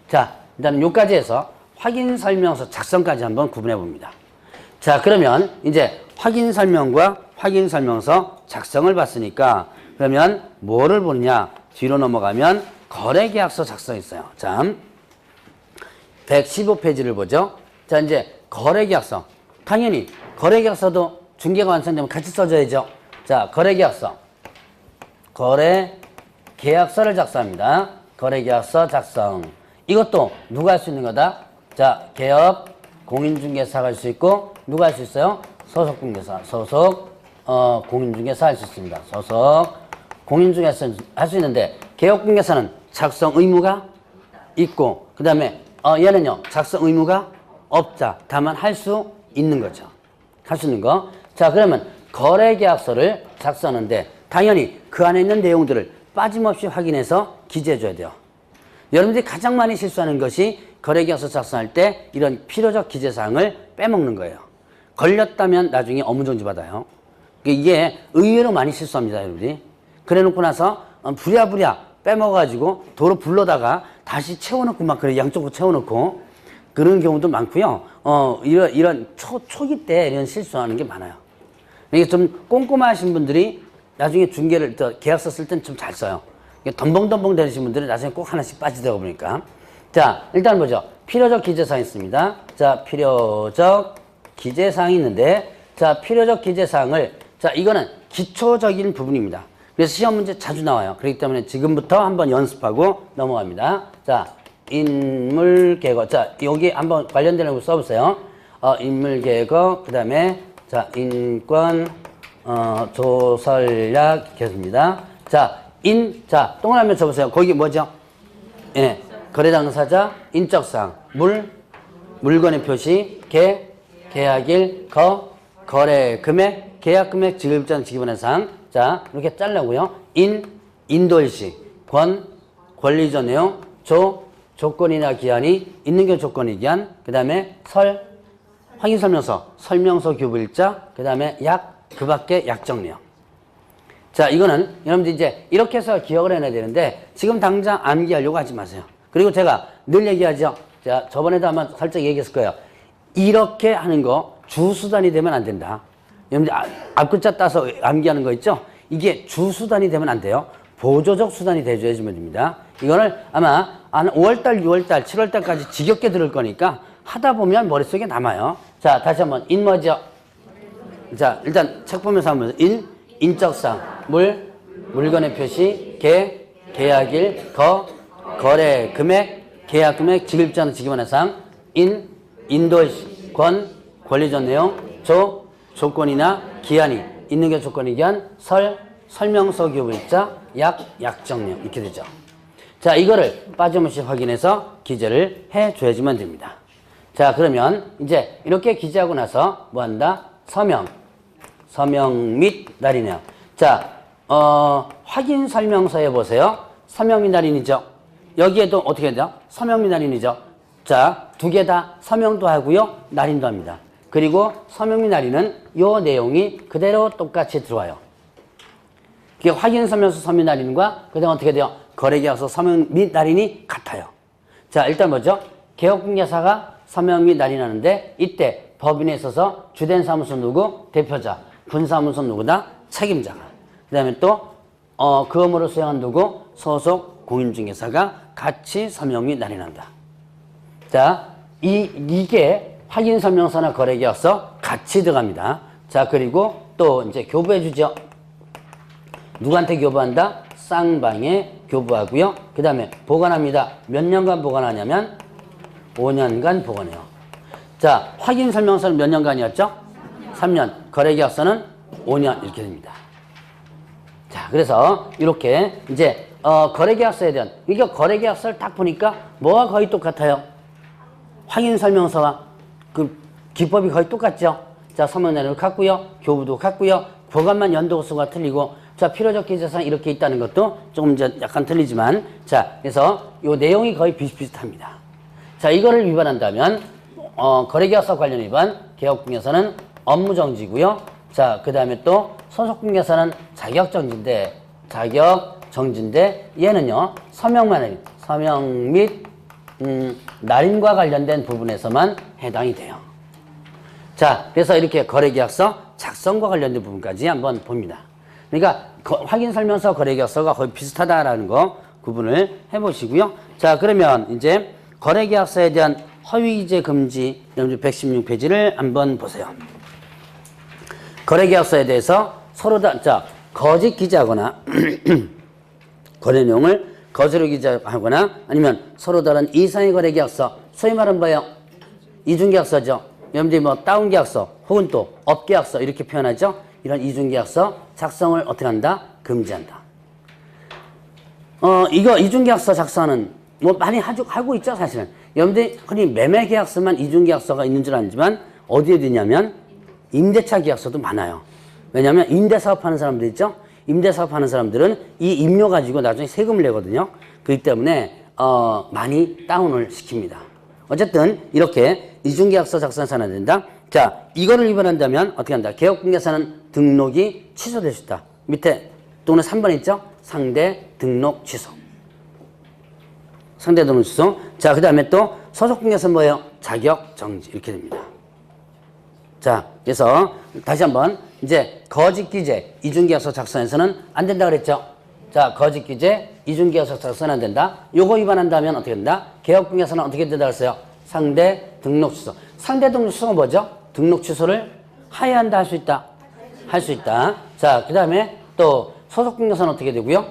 자, 일단 요까지 해서 확인설명서 작성까지 한번 구분해 봅니다. 자, 그러면 이제 확인설명과 확인설명서 작성을 봤으니까 그러면 뭐를 보느냐? 뒤로 넘어가면 거래계약서 작성이 있어요. 자, 115페이지를 보죠. 자, 이제 거래계약서. 당연히 거래계약서도 중개가 완성되면 같이 써줘야죠. 자, 거래계약서. 거래계약서를 작성합니다. 거래계약서 작성. 이것도 누가 할 수 있는 거다? 자, 개업, 공인중개사가 할 수 있고 누가 할 수 있어요? 소속공개사, 공인중개사 할 수 있습니다. 공인중개사 할 수 있는데 개업공개사는 작성 의무가 있고 그 다음에 얘는요 작성 의무가 없다. 다만 할 수 있는 거죠. 할 수 있는 거. 자, 그러면 거래계약서를 작성하는데 당연히 그 안에 있는 내용들을 빠짐없이 확인해서 기재해 줘야 돼요. 여러분들이 가장 많이 실수하는 것이 거래계약서 작성할 때 이런 필요적 기재사항을 빼먹는 거예요. 걸렸다면 나중에 업무정지 받아요. 이게 의외로 많이 실수합니다, 여러분들이. 그래 놓고 나서 부랴부랴 빼먹어가지고 도로 불러다가 다시 채워놓고 막 그래 양쪽으로 채워놓고 그런 경우도 많고요. 이런 초기 때 이런 실수하는 게 많아요. 이게 좀 꼼꼼하신 분들이 나중에 중개를 계약서 쓸 땐 좀 잘 써요. 덤벙덤벙 되시는 분들은 나중에 꼭 하나씩 빠지다 보니까. 자, 일단 보죠. 필요적 기재사항이 있습니다. 자, 필요적 기재사항이 있는데, 자, 필요적 기재사항을, 자, 이거는 기초적인 부분입니다. 그래서 시험 문제 자주 나와요. 그렇기 때문에 지금부터 한번 연습하고 넘어갑니다. 자, 인물계거. 자, 여기 한번 관련되는 거 써보세요. 인물계거, 그 다음에, 자, 인권, 조설약 계속입니다. 자, 자, 동그라미 쳐보세요. 거기 뭐죠? 예, 거래 당사자, 인적사항, 물건의 표시, 계약일, 거래 금액, 계약 금액, 지급전, 지급원의 사항. 자, 이렇게 잘라고요. 인도일시, 권리적 내용, 조건이나 기한이 있는 게 조건이 기한, 그 다음에 확인설명서, 설명서 교부일자, 그 다음에 그 밖에 약정 내용. 자, 이거는 여러분들 이제 이렇게 해서 기억을 해놔야 되는데 지금 당장 암기하려고 하지 마세요. 그리고 제가 늘 얘기하죠. 자, 저번에도 아마 살짝 얘기했을 거예요. 이렇게 하는 거 주수단이 되면 안 된다. 여러분들 앞글자 따서 암기하는 거 있죠? 이게 주수단이 되면 안 돼요. 보조적 수단이 돼줘야지만 됩니다. 이거를 아마 한 5월달, 6월달, 7월달까지 지겹게 들을 거니까 하다 보면 머릿속에 남아요. 자, 다시 한번 뭐죠? 자, 일단 책 보면서 한번 인적사항, 물건의 표시, 계약일, 거래 금액, 계약 금액, 지급자는 지급원의 사항, 인도의 권리적 내용, 조건이나 기한이 있는 게 조건이 기한, 설명서 교부일자, 약정 내용 이렇게 되죠. 자, 이거를 빠짐없이 확인해서 기재를 해줘야지만 됩니다. 자, 그러면 이제 이렇게 기재하고 나서 뭐 한다? 서명 및 날인이요. 자, 확인 설명서에 보세요. 서명 및 날인이죠. 여기에도 어떻게 돼요? 서명 및 날인이죠. 자, 두 개 다 서명도 하고요, 날인도 합니다. 그리고 서명 및 날인은 요 내용이 그대로 똑같이 들어와요. 그게 확인 설명서 서명 날인과 그다음 어떻게 돼요? 거래계약서 서명 및 날인이 같아요. 자, 일단 뭐죠? 개업공개사가 서명 및 날인하는데 이때 법인에 있어서 주된 사무소 누구? 대표자. 분사무소 누구다? 책임자가. 그 다음에 또 그 업무를 수행한 누구? 소속 공인중개사가 같이 서명 및 날인한다. 자, 이게 확인설명서나 거래계약서 같이 들어갑니다. 자, 그리고 또 이제 교부해 주죠. 누구한테 교부한다? 쌍방에 교부하고요. 그 다음에 보관합니다. 몇 년간 보관하냐면 5년간 보관해요. 자, 확인설명서는 몇 년간이었죠? 3년. 거래계약서는 5년 이렇게 됩니다. 자, 그래서 이렇게 이제 거래계약서에 대한, 이게 거래계약서를 딱 보니까 뭐가 거의 똑같아요? 확인설명서와 그 기법이 거의 똑같죠? 자, 서명내용도 같고요. 교부도 같고요. 그것만 연도수가 틀리고, 자, 필요적 기재사항 이렇게 있다는 것도 조금 이제 약간 틀리지만, 자, 그래서 요 내용이 거의 비슷비슷합니다. 자, 이거를 위반한다면, 거래계약서 관련 위반, 개업공개서는 업무정지고요. 자, 그 다음에 또 소속공개서는 자격정지인데, 얘는요, 서명 및, 날인과 관련된 부분에서만 해당이 돼요. 자, 그래서 이렇게 거래계약서 작성과 관련된 부분까지 한번 봅니다. 그러니까 확인설명서 거래계약서가 거의 비슷하다라는 거 구분을 해보시고요. 자, 그러면 이제 거래계약서에 대한 허위기재 금지 116페이지를 한번 보세요. 거래계약서에 대해서 서로 자, 거짓 기재하거나 거래 내용을 거짓으로 기재하거나 아니면 서로 다른 이상의 거래계약서, 소위 말하는 뭐예요? 이중계약서죠. 여러분들이 뭐 다운계약서 혹은 또 업계약서 이렇게 표현하죠. 이런 이중계약서 작성을 어떻게 한다? 금지한다. 이거 이중계약서 작성하는 뭐 많이 하고 있죠, 사실은. 여러분들이 흔히 매매계약서만 이중계약서가 있는 줄 알지만 어디에 있냐면 임대차 계약서도 많아요. 왜냐하면 임대사업하는 사람들 있죠. 임대사업하는 사람들은 이 임료 가지고 나중에 세금을 내거든요. 그렇기 때문에 많이 다운을 시킵니다. 어쨌든 이렇게 이중계약서 작성해서는 안 된다. 자, 이거를 위반한다면 어떻게 한다? 개업공개사는 등록이 취소될 수 있다. 밑에 또는 3번 있죠? 상대 등록 취소. 상대 등록 취소. 자, 그 다음에 또 소속공개사 뭐예요? 자격 정지 이렇게 됩니다. 자, 그래서 다시 한번 이제 거짓 기재 이중계약서 작성해서는 안 된다 그랬죠? 자, 거짓 기재 이중계약서 작성은 안 된다. 요거 위반한다면 어떻게 된다? 개업공개서는 어떻게 된다 그랬어요? 상대 등록 취소. 상대 등록 취소가 뭐죠? 등록 취소를 하야한다 할 수 있다. 할 수 있다. 자, 그 다음에 또 소속공개서는 어떻게 되고요?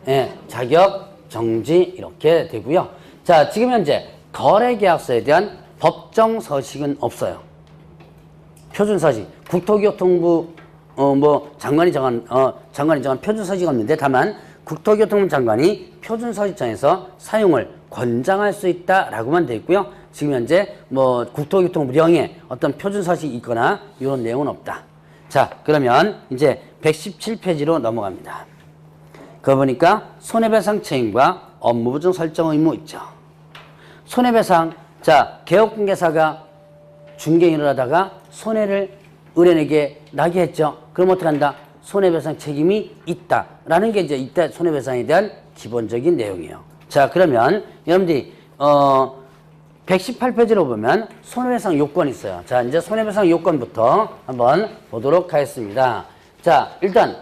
예, 자격 정지 이렇게 되고요. 자, 지금 현재 거래계약서에 대한 법정 서식은 없어요. 표준 서식. 국토교통부 장관이 정한 표준 서식이 없는데 다만 국토교통부 장관이 표준 서식장에서 사용을 권장할 수 있다라고만 되어 있고요. 지금 현재 뭐 국토교통부령에 어떤 표준 서식이 있거나 이런 내용은 없다. 자, 그러면 이제 117페이지로 넘어갑니다. 그거 보니까 손해배상 책임과 업무부정 설정 의무 있죠. 손해배상. 자, 개업공개사가 중개인을 하다가 손해를 의뢰인에게 나게 했죠. 그럼 어떻게 한다? 손해배상 책임이 있다라는 게 이제 이때 손해배상에 대한 기본적인 내용이에요. 자, 그러면 여러분들이 118페이지로 보면 손해배상 요건이 있어요. 자, 이제 손해배상 요건부터 한번 보도록 하겠습니다. 자, 일단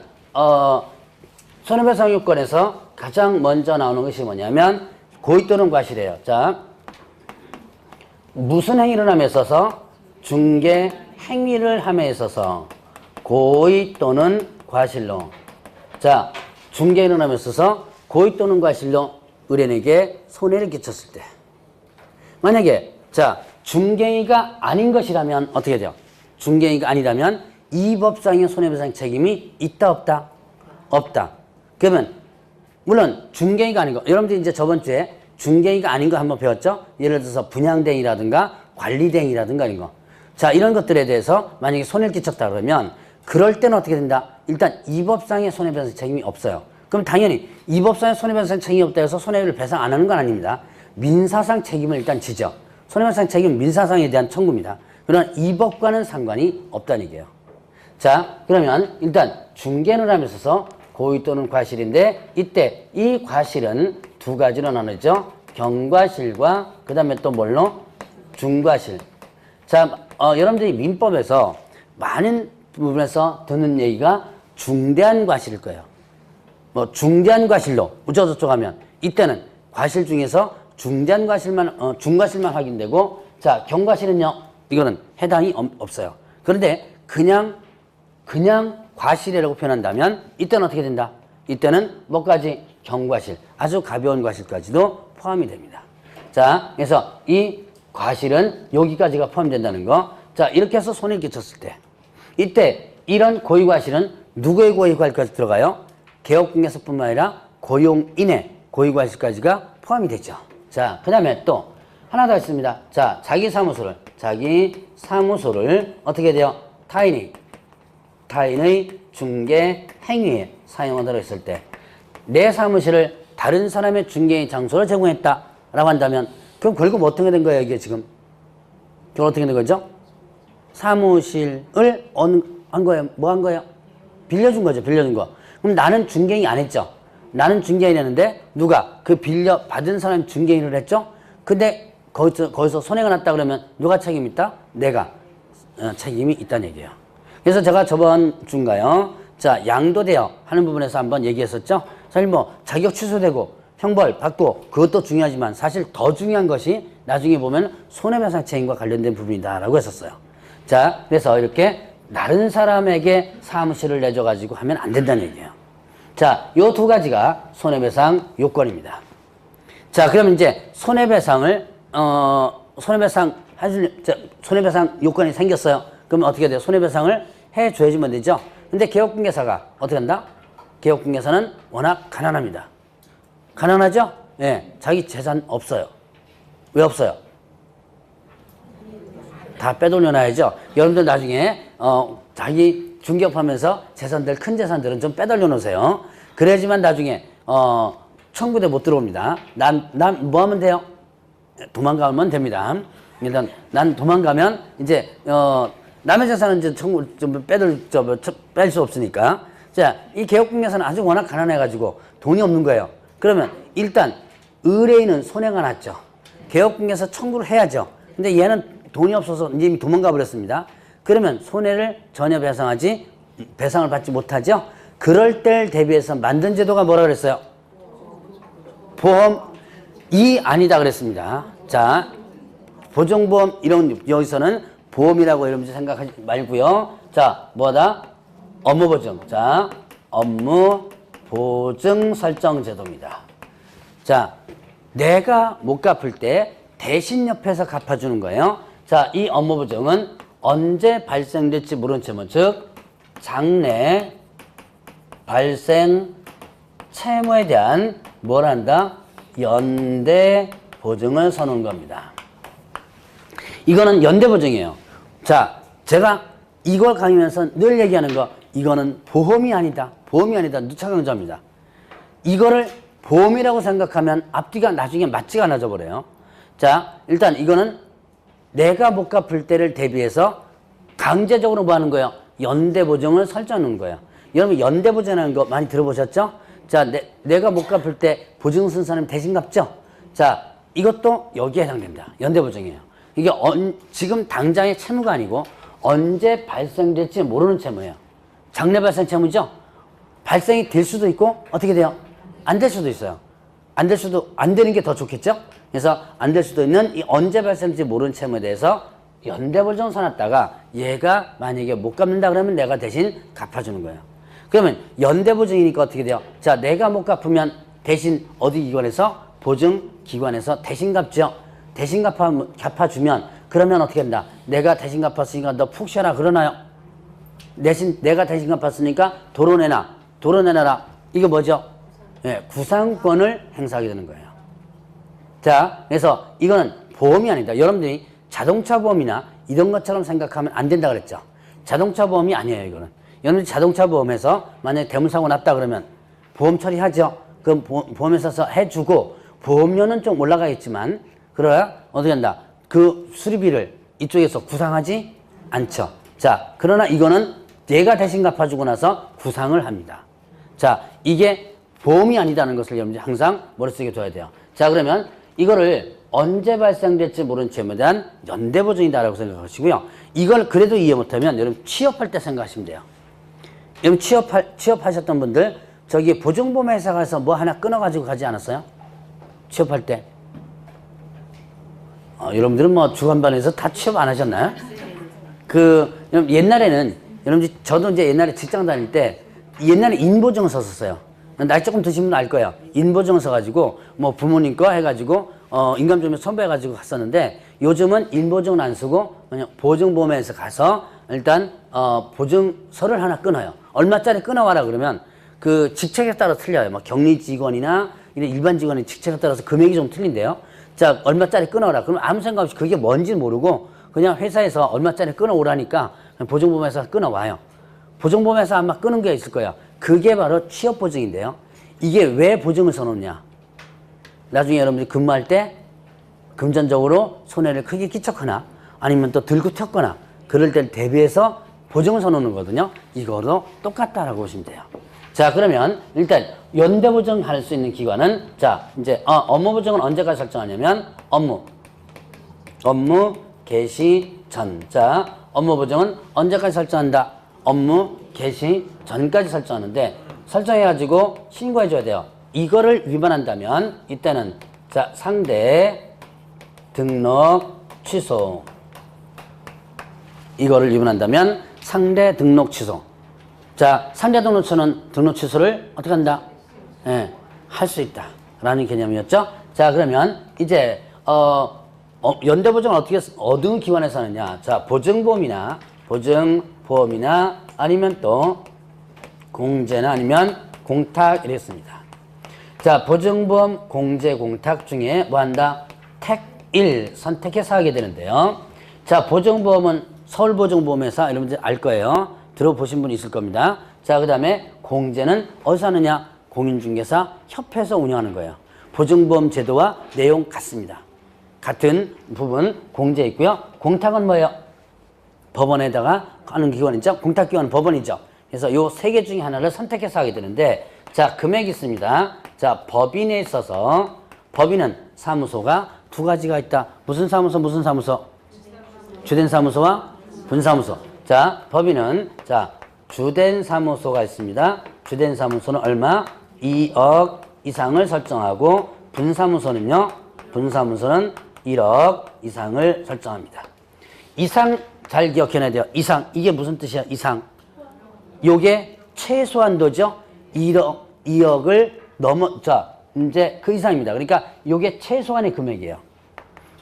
손해배상 요건에서 가장 먼저 나오는 것이 뭐냐면 고의 또는 과실이에요. 자, 무슨 행위를 함에 있어서 중개 행위를 함에 있어서 고의 또는 과실로. 자, 중개인을 함에 있어서 고의 또는 과실로 의뢰인에게 손해를 끼쳤을 때. 만약에 자, 중개인가 아닌 것이라면 어떻게 돼요? 중개인가 아니라면 이 법상의 손해배상 책임이 있다 없다? 없다. 그러면 물론 중개인가 아닌 거. 여러분들 이제 저번 주에 중개인가 아닌 거 한번 배웠죠? 예를 들어서 분양대행이라든가 관리대행이라든가 이런 거. 자, 이런 것들에 대해서 만약에 손해를 끼쳤다 그러면 그럴 때는 어떻게 된다? 일단 이 법상의 손해배상 책임이 없어요. 그럼 당연히 이 법상의 손해배상 책임이 없다 해서 손해를 배상 안 하는 건 아닙니다. 민사상 책임을 일단 지죠. 손해배상 책임은 민사상에 대한 청구입니다. 그러나 이 법과는 상관이 없다는 얘기예요. 자, 그러면 일단 중개를 함에 있어서 고의 또는 과실인데 이때 이 과실은 두 가지로 나누죠. 경과실과 그 다음에 또 뭘로? 중과실. 자, 여러분들이 민법에서 많은 부분에서 듣는 얘기가 중대한 과실일 거예요. 뭐 중대한 과실로 우쩌저쩌 하면 이때는 과실 중에서 중대한 과실만 중과실만 확인되고 자, 경과실은요. 이거는 해당이 없어요. 그런데 그냥 과실이라고 표현한다면 이때는 어떻게 된다? 이때는 뭐까지? 경과실. 아주 가벼운 과실까지도 포함이 됩니다. 자, 그래서 이 과실은 여기까지가 포함된다는 거. 자, 이렇게 해서 손해를 끼쳤을 때 이때 이런 고의과실은 누구의 고의과실까지 들어가요? 개업공개서뿐만 아니라 고용인의 고유과실까지가 포함이 되죠. 자, 그 다음에 또 하나 더 있습니다. 자, 자기 사무소를 어떻게 돼요? 타인의 중개 행위에 사용하도록 했을 때 내 사무실을 다른 사람의 중개의 장소로 제공했다 라고 한다면 그럼 결국 어떻게 된 거예요 이게 지금? 그럼 어떻게 된 거죠? 사무실을 한 거예요? 뭐 한 거예요? 빌려준 거죠. 빌려준 거. 그럼 나는 중개인이 안 했죠. 나는 중개인이 했는데 누가? 그 빌려 받은 사람이 중개인을 했죠. 근데 거기서 손해가 났다 그러면 누가 책임이 있다? 내가 책임이 있다는 얘기예요. 그래서 제가 저번 주인가요? 자, 양도대여 하는 부분에서 한번 얘기했었죠. 사실 뭐 자격 취소되고 형벌 받고 그것도 중요하지만 사실 더 중요한 것이 나중에 보면 손해배상 책임과 관련된 부분이다라고 했었어요. 자, 그래서 이렇게 다른 사람에게 사무실을 내줘가지고 하면 안 된다는 얘기예요. 자, 요 두 가지가 손해배상 요건입니다. 자, 그러면 이제 손해배상 요건이 생겼어요. 그러면 어떻게 돼요? 손해배상을 해줘야지만 되죠. 근데 개업공개사가 어떻게 한다? 개업공개사는 워낙 가난합니다. 가난하죠? 예, 자기 재산 없어요. 왜 없어요? 다 빼돌려놔야죠. 여러분들 나중에 자기 중개업하면서 재산들, 큰 재산들은 좀 빼돌려 놓으세요. 그래야지만 나중에 청구대 못 들어옵니다. 난 뭐 하면 돼요? 도망가면 됩니다. 일단 난 도망가면 이제 남의 재산은 이제 청구 좀 뺄 수 없으니까. 자, 이 개업공개사는 아주 워낙 가난해가지고 돈이 없는 거예요. 그러면 일단 의뢰인은 손해가 났죠. 개업공개사 청구를 해야죠. 근데 얘는 돈이 없어서 이제 이미 도망가 버렸습니다. 그러면 손해를 전혀 배상을 받지 못하죠. 그럴 때를 대비해서 만든 제도가 뭐라 그랬어요? 보험이 아니다 그랬습니다. 자, 보증보험 여기서는 보험이라고 여러분들 생각하지 말고요. 자, 뭐다? 업무보증. 자, 업무보증 설정 제도입니다. 자, 내가 못 갚을 때 대신 옆에서 갚아주는 거예요. 자, 이 업무보증은 언제 발생될지 모르는 채무, 즉 장래 발생 채무에 대한 뭘 한다? 연대 보증을 서는 겁니다. 이거는 연대 보증이에요. 자, 제가 이걸 강의하면서 늘 얘기하는 거, 이거는 보험이 아니다. 보험이 아니다. 누차 강조합니다. 이거를 보험이라고 생각하면 앞뒤가 나중에 맞지가 않아져 버려요. 자, 일단 이거는 내가 못 갚을 때를 대비해서 강제적으로 뭐 하는 거예요? 연대 보증을 설정하는 거예요. 여러분 연대 보증이라는 거 많이 들어보셨죠? 자, 내가 못 갚을 때 보증 쓴 사람 대신 갚죠? 자, 이것도 여기에 해당됩니다. 연대 보증이에요. 이게 지금 당장의 채무가 아니고 언제 발생될지 모르는 채무예요. 장래 발생 채무죠? 발생이 될 수도 있고 어떻게 돼요? 안 될 수도 있어요. 안 되는 게 더 좋겠죠? 그래서 안 될 수도 있는 이 언제 발생될지 모르는 채무에 대해서 연대보증 서놨다가 얘가 만약에 못 갚는다 그러면 내가 대신 갚아주는 거예요. 그러면 연대보증이니까 어떻게 돼요? 자, 내가 못 갚으면 대신 어디 기관에서 보증기관에서 대신 갚죠. 대신 갚아주면 그러면 어떻게 된다? 내가 대신 갚았으니까 너 푹 쉬어라 그러나요? 내가 대신 갚았으니까 도로 내놔라. 이거 뭐죠? 예, 구상권을 행사하게 되는 거예요. 자, 그래서 이거는 보험이 아니다. 여러분들이 자동차 보험이나 이런 것처럼 생각하면 안 된다 그랬죠. 자동차 보험이 아니에요, 이거는. 여러분들이 자동차 보험에서 만약에 대물사고 났다 그러면 보험 처리하죠. 그럼 보험회사에서 해주고 보험료는 좀 올라가겠지만 그래야 어떻게 한다? 그 수리비를 이쪽에서 구상하지 않죠. 자, 그러나 이거는 내가 대신 갚아주고 나서 구상을 합니다. 자, 이게 보험이 아니다는 것을 여러분들이 항상 머릿속에 둬야 돼요. 자, 그러면 이거를 언제 발생될지 모르는 채무에 대한 연대보증이다라고 생각하시고요. 이걸 그래도 이해 못하면 여러분 취업할 때 생각하시면 돼요. 여러분 취업하셨던 분들 저기 보증보험회사 가서 뭐 하나 끊어가지고 가지 않았어요? 취업할 때. 여러분들은 뭐 주간반에서 다 취업 안 하셨나요? 옛날에는 여러분들 저도 이제 옛날에 직장 다닐 때 옛날에 인보증 썼었어요. 나이 조금 드신 분은 알 거예요. 인보증 써가지고 뭐 부모님 거 해가지고 인감점에 첨부해가지고 갔었는데 요즘은 인보증은 안 쓰고 그냥 보증보험회사에서 가서 일단 보증서를 하나 끊어요. 얼마짜리 끊어와라 그러면 그 직책에 따라 틀려요. 뭐 격리 직원이나 이런 일반 직원의 직책에 따라서 금액이 좀 틀린데요. 자, 얼마짜리 끊어라. 그럼 아무 생각 없이 그게 뭔지 모르고 그냥 회사에서 얼마짜리 끊어오라니까 보증보험회사에서 끊어와요. 보증보험회사 아마 끊은 게 있을 거야. 그게 바로 취업보증인데요. 이게 왜 보증을 써놓냐. 나중에 여러분들이 근무할 때 금전적으로 손해를 크게 끼쳤거나 아니면 또 들고 튀었거나 그럴 때 대비해서 보증을 써놓는 거거든요. 이거도 똑같다라고 보시면 돼요. 자, 그러면 일단 연대보증 할 수 있는 기관은 자, 이제 업무보증은 언제까지 설정하냐면 업무 개시 전. 자, 업무보증은 언제까지 설정한다? 업무 개시 전까지 설정하는데 설정해가지고 신고해줘야 돼요. 이거를 위반한다면 이때는 자, 상대 등록 취소. 이거를 위반한다면 상대 등록 취소. 자, 상대 등록 취소는 등록 취소를 어떻게 한다? 예, 할 수 있다. 라는 개념이었죠. 자, 그러면 이제 연대보증을 어떻게 어느 기관에서 하느냐? 자, 보증보험이나 아니면 또 공제나 아니면 공탁 이랬습니다. 자, 보증보험, 공제, 공탁 중에 뭐 한다? 택 1 선택해서 하게 되는데요. 자, 보증보험은 서울보증보험회사 여러분들 알 거예요. 들어보신 분 있을 겁니다. 자, 그 다음에 공제는 어디서 하느냐? 공인중개사 협회에서 운영하는 거예요. 보증보험 제도와 내용 같습니다. 같은 부분 공제 있고요. 공탁은 뭐예요? 법원에다가 하는 기관이죠. 공탁기관은 법원이죠. 그래서 요 세 개 중에 하나를 선택해서 하게 되는데 자, 금액이 있습니다. 자, 법인에 있어서 법인은 사무소가 두 가지가 있다. 무슨 사무소? 주된 사무소와 분사무소. 자, 법인은 자, 주된 사무소가 있습니다. 주된 사무소는 얼마? 2억 이상을 설정하고 분사무소는요. 분사무소는 1억 이상을 설정합니다. 이상 잘 기억해놔야 돼요. 이상. 이게 무슨 뜻이야? 이상. 요게 최소한도죠. 2억을 넘어 자, 이제 그 이상입니다. 그러니까 요게 최소한의 금액이에요.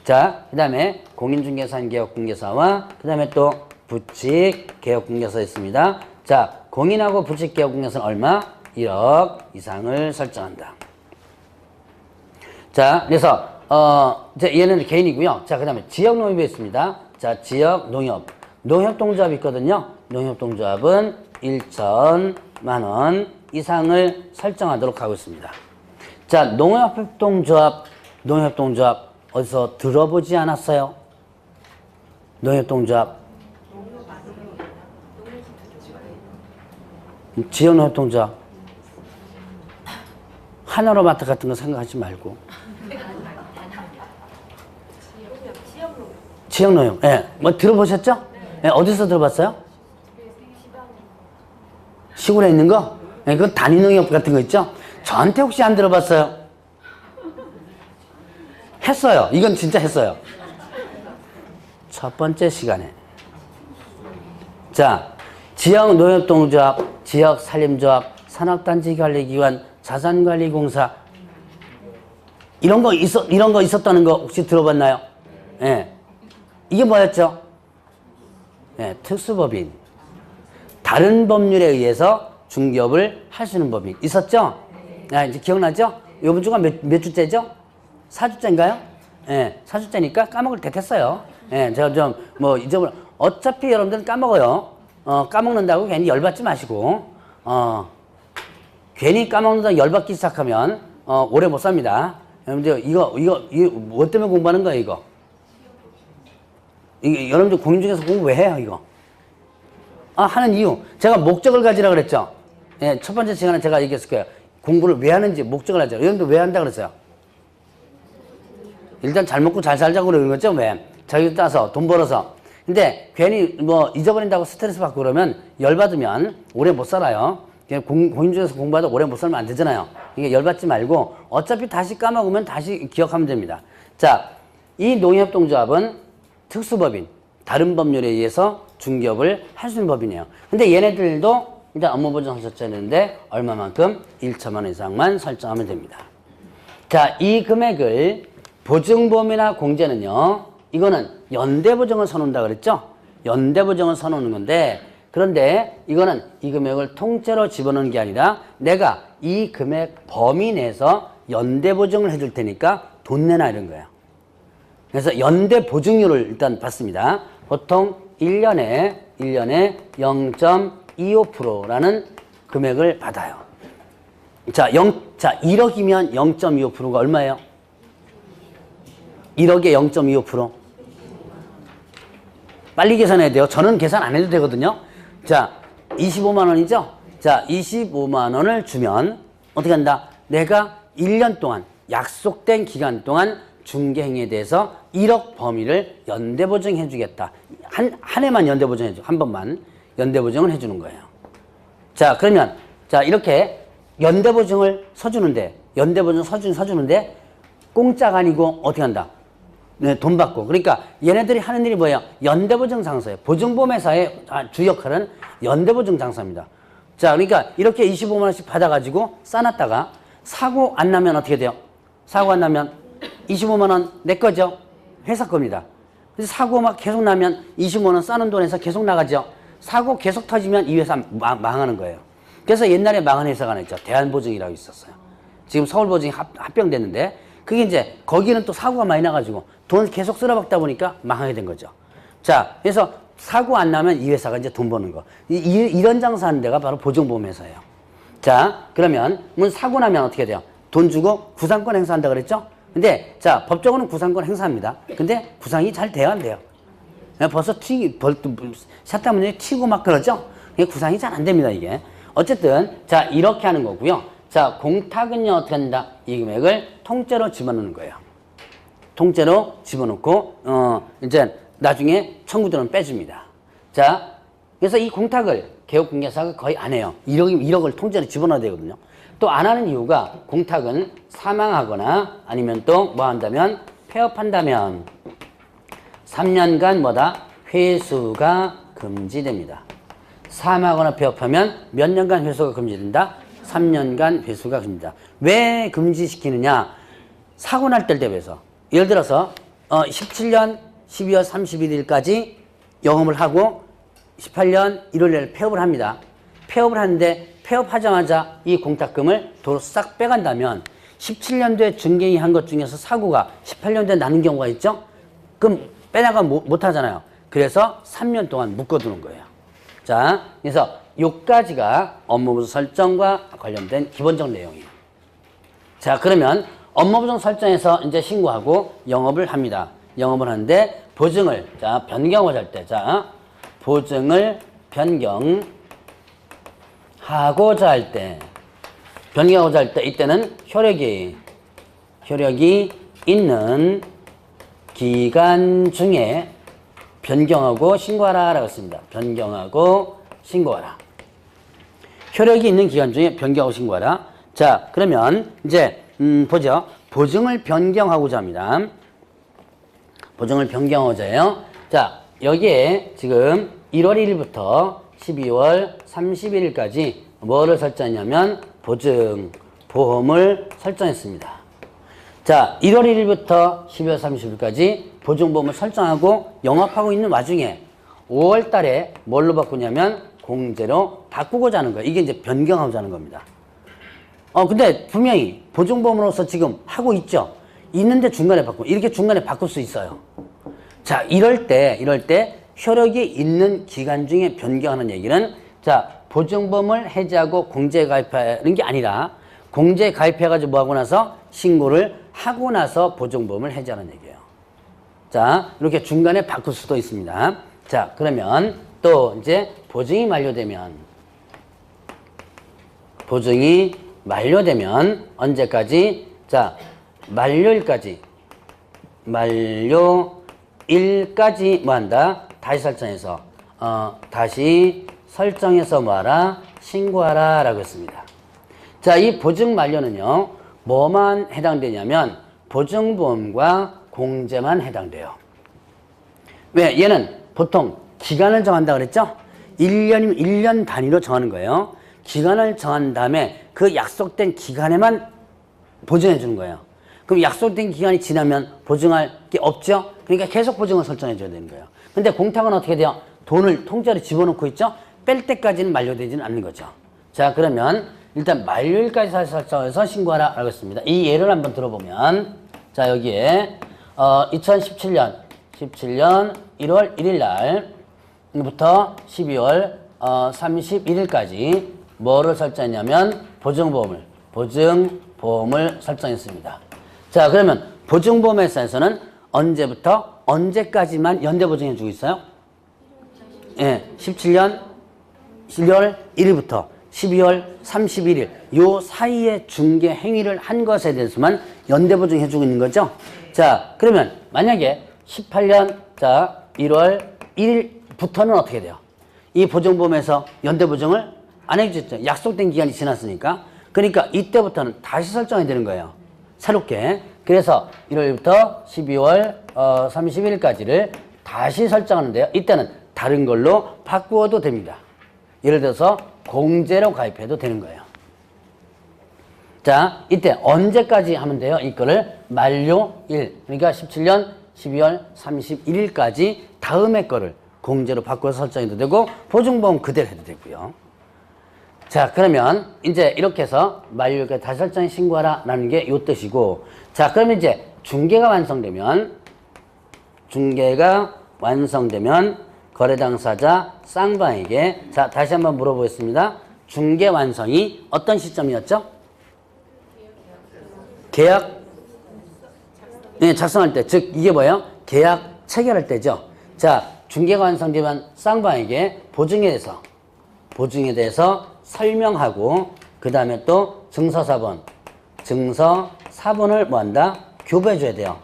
자, 그 다음에 공인중개사인 개업공개사와 그 다음에 또 부칙 개업공개사 있습니다. 자, 공인하고 부칙 개업공개사는 얼마? 1억 이상을 설정한다. 자, 그래서 이제 얘는 개인이고요. 자, 그 다음에 지역농협이 있습니다. 자, 지역농협. 농협동조합이 있거든요. 농협동조합은 1천만 원 이상을 설정하도록 하고 있습니다. 자, 농협동조합 어디서 들어보지 않았어요? 농협동조합. 지역농협동조합. 하나로마트 같은 거 생각하지 말고. 지역농협. 예. 뭐 들어보셨죠? 예, 어디서 들어봤어요? 시골에 있는 거? 예, 그건 단위농협 같은 거 있죠? 저한테 혹시 안 들어봤어요? 했어요. 이건 진짜 했어요. 첫 번째 시간에. 자, 지역농협동조합, 지역산림조합, 산업단지관리기관, 자산관리공사 이런 거 있었다는 거 혹시 들어봤나요? 예. 이게 뭐였죠? 예, 특수법인. 다른 법률에 의해서 중개업을 할 수 있는 법인 있었죠? 아, 이제 기억나죠? 요번 주가 몇 주째죠? 4주째인가요? 예, 4주째니까 까먹을 때 됐어요. 예, 제가 좀 뭐 잊어버려. 어차피 여러분들은 까먹어요. 까먹는다고 괜히 열받지 마시고, 괜히 까먹는다고 열받기 시작하면 오래 못 삽니다. 여러분들 이거 뭐 때문에 공부하는 거예요, 이거? 여러분들 공인중개사 공부 왜 해요, 이거? 하는 이유. 제가 목적을 가지라 그랬죠? 예, 첫 번째 시간에 제가 얘기했을 거예요. 공부를 왜 하는지 목적을 하죠. 여러분들 왜 한다 그랬어요? 일단 잘 먹고 잘 살자고 그러는 거죠, 왜? 자기 따서 돈 벌어서. 근데 괜히 뭐 잊어버린다고 스트레스 받고 그러면 열받으면 오래 못 살아요. 공인중개사 공부하다 오래 못 살면 안 되잖아요. 이게 열받지 말고 어차피 다시 까먹으면 다시 기억하면 됩니다. 자, 이 농협동조합은 특수법인, 다른 법률에 의해서 중개업을 할 수 있는 법이네요. 근데 얘네들도 일단 업무보증 설정했는데 얼마만큼? 1천만 원 이상만 설정하면 됩니다. 자, 이 금액을 보증보험이나 공제는요, 이거는 연대보증을 써놓는다 그랬죠? 연대보증을 써놓는 건데 그런데 이거는 이 금액을 통째로 집어넣는 게 아니라 내가 이 금액 범위 내에서 연대 보증을 해줄 테니까 돈 내놔 이런 거예요. 그래서 연대 보증률을 일단 받습니다. 보통 1년에 0.25%라는 금액을 받아요. 자, 1억이면 0.25%가 얼마예요? 1억에 0.25%. 빨리 계산해야 돼요. 저는 계산 안 해도 되거든요. 자, 25만 원이죠? 자, 25만 원을 주면 어떻게 한다? 내가 1년 동안 약속된 기간 동안 중개행위에 대해서 1억 범위를 연대보증해 주겠다. 한 해만 연대보증해 줘. 한 번만 연대보증을 해 주는 거예요. 자, 그러면 자, 이렇게 연대보증을 서주는데 연대보증 서주는데 공짜가 아니고 어떻게 한다? 네, 돈 받고. 그러니까 얘네들이 하는 일이 뭐예요? 연대보증 장사예요. 보증보험회사의 주 역할은 연대보증 장사입니다. 자, 그러니까 이렇게 25만 원씩 받아가지고 싸놨다가 사고 안 나면 어떻게 돼요? 사고 안 나면 25만 원 내 거죠? 회사 겁니다. 그래서 사고 막 계속 나면 25만 원 싸는 돈에서 계속 나가죠? 사고 계속 터지면 이 회사 망하는 거예요. 그래서 옛날에 망한 회사가 하나 있죠. 대한보증이라고 있었어요. 지금 서울보증이 합병됐는데 그게 이제 거기는 또 사고가 많이 나가지고 돈 계속 쓸어박다 보니까 망하게 된 거죠. 자, 그래서 사고 안 나면 이 회사가 이제 돈 버는 거. 이런 장사하는 데가 바로 보증보험회사예요. 자, 그러면 사고 나면 어떻게 돼요? 돈 주고 구상권 행사한다 그랬죠? 근데 자, 법적으로는 구상권 행사합니다. 근데 구상이 잘 돼야 안 돼요. 벌써 샷다 문제 튀고 막 그러죠? 구상이 잘 안 됩니다, 이게. 어쨌든 자, 이렇게 하는 거고요. 자, 공탁은요 어떻게 한다? 이 금액을 통째로 집어넣는 거예요. 통째로 집어넣고 이제 나중에 청구들은 빼줍니다. 자, 그래서 이 공탁을 개업공개사가 거의 안 해요. 1억을 통째로 집어넣어야 되거든요. 또 안 하는 이유가 공탁은 사망하거나 아니면 또 뭐 한다면 폐업한다면 3년간 뭐다? 회수가 금지됩니다. 사망하거나 폐업하면 몇 년간 회수가 금지된다? 3년간 회수가 금지다. 왜 금지시키느냐? 사고 날 때를 대비해서 예를 들어서 17년 12월 31일까지 영업을 하고 18년 1월에 폐업을 합니다. 폐업을 하는데 폐업하자마자 이 공탁금을 도로 싹 빼간다면 17년도에 중개인이 한 것 중에서 사고가 18년도에 나는 경우가 있죠? 그럼 빼나가 못 하잖아요. 그래서 3년 동안 묶어두는 거예요. 자, 그래서 요까지가 업무보증 설정과 관련된 기본적 내용이에요. 자, 그러면 업무보증 설정에서 이제 신고하고 영업을 합니다. 영업을 하는데 보증을 자, 변경하고자 할 때, 자, 보증을 변경하고자 할 때, 변경하고자 할 때 이때는 효력이 있는 기간 중에 변경하고 신고하라 라고 했습니다. 변경하고 신고하라. 효력이 있는 기간 중에 변경하고 신고하라. 자, 그러면 이제 보죠. 보증을 변경하고자 합니다. 보증을 변경하고자 해요. 자, 여기에 지금 1월 1일부터 12월 31일까지 뭐를 설정했냐면 보증, 보험을 설정했습니다. 자, 1월 1일부터 12월 30일까지 보증보험을 설정하고 영업하고 있는 와중에 5월 달에 뭘로 바꾸냐면 공제로 바꾸고자 하는 거예요. 이게 이제 변경하고자 하는 겁니다. 근데 분명히 보증보험으로서 지금 하고 있죠. 있는데 중간에 바꾸고 이렇게 중간에 바꿀 수 있어요. 자, 이럴 때 효력이 있는 기간 중에 변경하는 얘기는 자, 보증보험을 해지하고 공제에 가입하는 게 아니라 공제에 가입해가지고 뭐 하고 나서 신고를 하고 나서 보증보험을 해지하는 얘기예요. 자, 이렇게 중간에 바꿀 수도 있습니다. 자, 그러면 또 이제 보증이 만료되면 언제까지? 자, 만료일까지 뭐 한다? 다시 설정해서 뭐하라? 신고하라 라고 했습니다. 자, 이 보증 만료는요 뭐만 해당되냐면 보증보험과 공제만 해당돼요. 왜? 얘는 보통 기간을 정한다 그랬죠? 1년이면 1년 단위로 정하는 거예요. 기간을 정한 다음에 그 약속된 기간에만 보증해 주는 거예요. 그럼 약속된 기간이 지나면 보증할 게 없죠? 그러니까 계속 보증을 설정해 줘야 되는 거예요. 근데 공탁은 어떻게 돼요? 돈을 통째로 집어넣고 있죠? 뺄 때까지는 만료되지는 않는 거죠. 자, 그러면 일단 만료일까지 설정해서 신고하라 라고 했습니다. 이 예를 한번 들어보면, 자, 여기에 2017년 1월 1일 날부터 12월 31일까지 뭐를 설정했냐면 보증보험을 설정했습니다. 자, 그러면 보증보험회사에서는 언제부터 언제까지만 연대보증해주고 있어요? 예, 17년 1월 1일부터 12월 31일 요 사이에 중개 행위를 한 것에 대해서만 연대보증해주고 있는 거죠. 자, 그러면 만약에 18년 자 1월 1일부터는 어떻게 돼요? 이 보증보험에서 연대보증을 안 해주셨죠. 약속된 기간이 지났으니까. 그러니까 이때부터는 다시 설정해야 되는 거예요. 새롭게. 그래서 1월부터 12월 31일까지를 다시 설정하는데요. 이때는 다른 걸로 바꾸어도 됩니다. 예를 들어서 공제로 가입해도 되는 거예요. 자, 이때 언제까지 하면 돼요? 이거를 만료일. 그러니까 17년 12월 31일까지 다음에 거를 공제로 바꿔서 설정해도 되고 보증보험 그대로 해도 되고요. 자, 그러면 이제 이렇게 해서 만료일까지 다시 설정해 신고하라 라는 게 요 뜻이고, 자, 그러면 이제 중개가 완성되면 거래 당사자 쌍방에게, 자, 다시 한번 물어보겠습니다. 중개 완성이 어떤 시점이었죠? 계약 작성할 때, 즉 이게 뭐예요? 계약 체결할 때죠. 자, 중개가 완성되면 쌍방에게 보증에 대해서 설명하고, 그 다음에 또 증서사본을 뭐한다? 교부해줘야 돼요.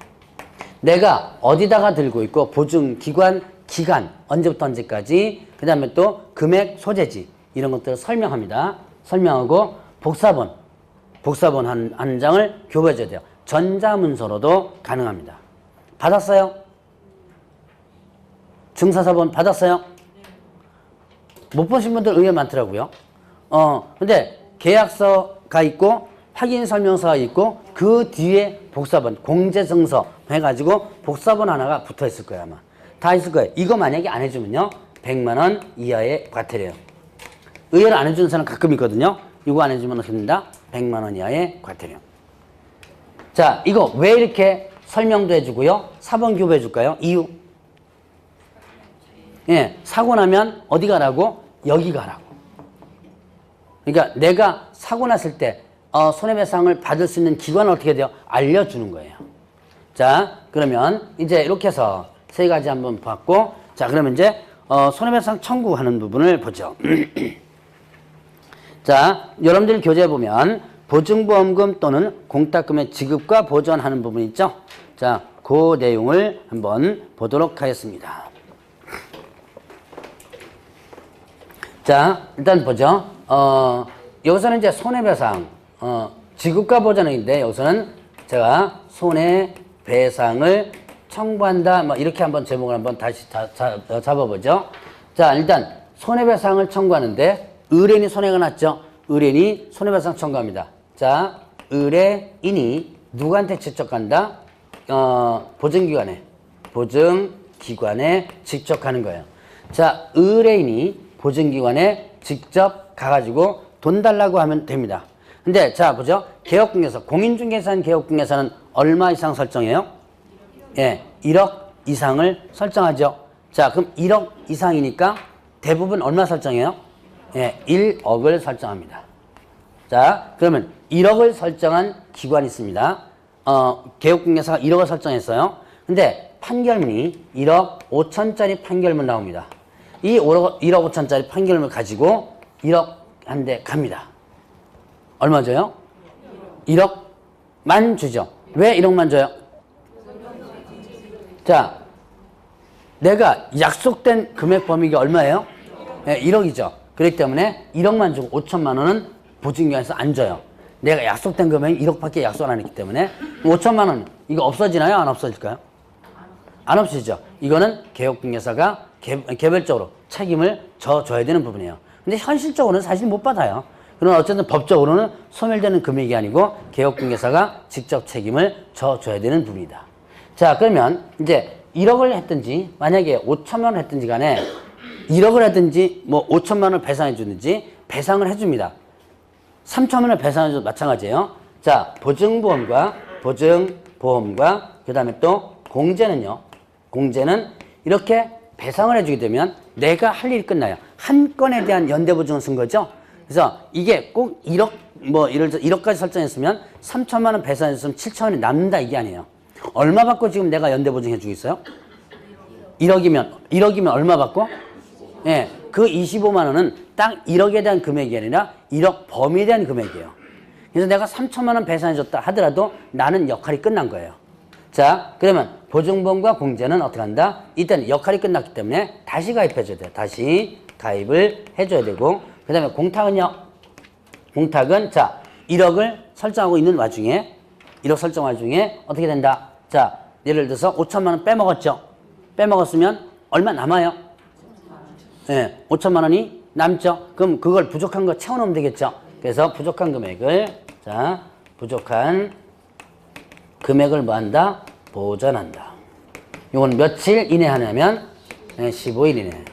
내가 어디다가 들고 있고 보증기관 기간 언제부터 언제까지, 그 다음에 또 금액 소재지 이런 것들을 설명합니다. 설명하고 복사본 한 장을 교부해줘야 돼요. 전자문서로도 가능합니다. 받았어요? 증서사본 받았어요? 못 보신 분들 의외 많더라고요. 근데 계약서가 있고 확인설명서가 있고 그 뒤에 복사본, 공제증서 해가지고 복사본 하나가 붙어 있을 거예요. 아마 다 있을 거예요. 이거 만약에 안 해주면요 100만 원 이하의 과태료예요. 의외로 안 해주는 사람 가끔 있거든요. 이거 안 해주면 어떻게 됩니다? 100만 원 이하의 과태료. 자, 이거 왜 이렇게 설명도 해주고요 사본 교부해 줄까요? 이유. 예, 사고 나면 어디 가라고? 여기 가라고. 그러니까 내가 사고 났을 때 손해배상을 받을 수 있는 기관을 어떻게 돼요? 알려주는 거예요. 자, 그러면 이제 이렇게 해서 세 가지 한번 봤고, 자, 그러면 이제 손해배상 청구하는 부분을 보죠. 자, 여러분들 교재에 보면 보증보험금 또는 공탁금의 지급과 보전하는 부분 있죠? 자, 그 내용을 한번 보도록 하겠습니다. 자, 일단 보죠. 여기서는 이제 손해배상, 지급과 보전인데, 여기서는 제가 손해배상을 청구한다, 뭐, 이렇게 한번 제목을 한번 다시 잡아보죠. 자, 일단 손해배상을 청구하는데, 의뢰인이 손해가 났죠? 의뢰인이 손해배상 청구합니다. 자, 의뢰인이 누구한테 직접 간다? 보증기관에 직접 가는 거예요. 자, 의뢰인이 보증기관에 직접 가가지고 돈 달라고 하면 됩니다. 근데 자, 보죠. 개업공개서, 공인중개사는 개업공개서는 얼마 이상 설정해요? 예, 1억 이상을 설정하죠. 자, 그럼 1억 이상이니까 대부분 얼마 설정해요? 예, 1억을 설정합니다. 자, 그러면 1억을 설정한 기관이 있습니다. 개업공개사가 1억을 설정했어요. 근데 판결문이 1억 5천짜리 판결문 나옵니다. 이 1억 5천짜리 판결문을 가지고 1억 한 대 갑니다. 얼마 줘요? 1억만 주죠. 왜 1억만 줘요? 자, 내가 약속된 금액 범위가 얼마예요? 네, 1억이죠. 그렇기 때문에 1억만 주고 5천만 원은 보증기관에서 안 줘요. 내가 약속된 금액이 1억밖에 약속 안 했기 때문에 5천만 원 이거 없어지나요? 안 없어질까요? 안 없어지죠. 이거는 개업공개사가 개별적으로 책임을 져줘야 되는 부분이에요. 근데 현실적으로는 사실 못 받아요. 그러나 어쨌든 법적으로는 소멸되는 금액이 아니고 개업공개사가 직접 책임을 져줘야 되는 부분이다. 자, 그러면 이제 1억을 했든지 만약에 5천만 원 했든지 간에 1억을 하든지 뭐 5천만 원을 배상해 주든지 배상을 해줍니다. 3천만 원을 배상해 줘도 마찬가지예요. 자, 보증보험과 그 다음에 또 공제는요. 공제는 이렇게 배상을 해주게 되면 내가 할 일이 끝나요. 한 건에 대한 연대보증을 쓴 거죠. 그래서 이게 꼭 1억, 뭐 예를 들어 1억까지 설정했으면 3천만 원 배상했으면 7천 원이 남는다 이게 아니에요. 얼마 받고 지금 내가 연대보증 해주고 있어요? 1억이면 얼마 받고? 예, 그 25만 원은 딱 1억에 대한 금액이 아니라 1억 범위에 대한 금액이에요. 그래서 내가 3천만 원 배상해줬다 하더라도 나는 역할이 끝난 거예요. 자, 그러면 보증보험과 공제는 어떻게 한다? 이때는 역할이 끝났기 때문에 다시 가입해줘야 돼요. 다시 가입을 해줘야 되고, 그 다음에 공탁은요? 공탁은 자, 1억을 설정하고 있는 와중에 1억 설정 와중에 어떻게 된다? 자, 예를 들어서 5천만 원 빼먹었죠? 빼먹었으면 얼마 남아요? 네, 5천만 원이 남죠? 그럼 그걸 부족한 거 채워놓으면 되겠죠? 그래서 부족한 금액을, 자, 부족한 금액을 뭐 한다? 보전한다. 이건 며칠 이내 하냐면 15일 이내.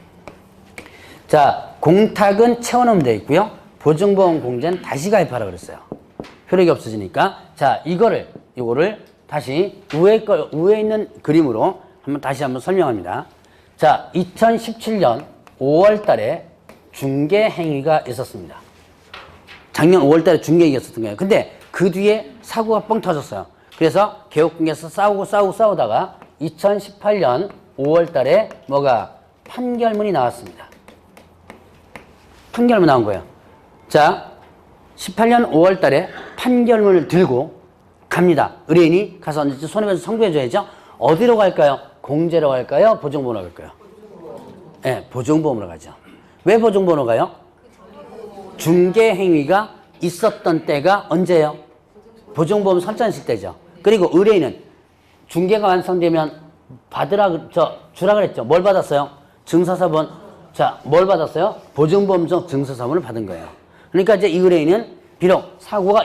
자, 공탁은 채워놓으면 되어 있고요. 보증보험 공제는 다시 가입하라 그랬어요. 효력이 없어지니까. 자, 이거를 다시 위에 있는 그림으로 다시 한번 설명합니다. 자, 2017년 5월 달에 중개 행위가 있었습니다. 작년 5월 달에 중개 행위가 있었던 거예요. 근데 그 뒤에 사고가 뻥 터졌어요. 그래서 개업공개에서 싸우다가 2018년 5월 달에 뭐가 판결문이 나왔습니다. 판결문 나온 거예요. 자, 18년 5월 달에 판결문을 들고 갑니다. 의뢰인이 가서 손해배상 청구해줘야죠. 어디로 갈까요? 공제로 갈까요? 보증보험으로 갈까요? 네, 보증보험으로 가죠. 왜 보증보험으로 가요? 중개 행위가 있었던 때가 언제예요? 보증보험 설정했을 때죠. 그리고 의뢰인은 중개가 완성되면 주라 그랬죠. 뭘 받았어요? 증서사본. 자, 뭘 받았어요? 보증보험성 증서사본을 받은 거예요. 그러니까 이제 이 의뢰인은 비록 사고가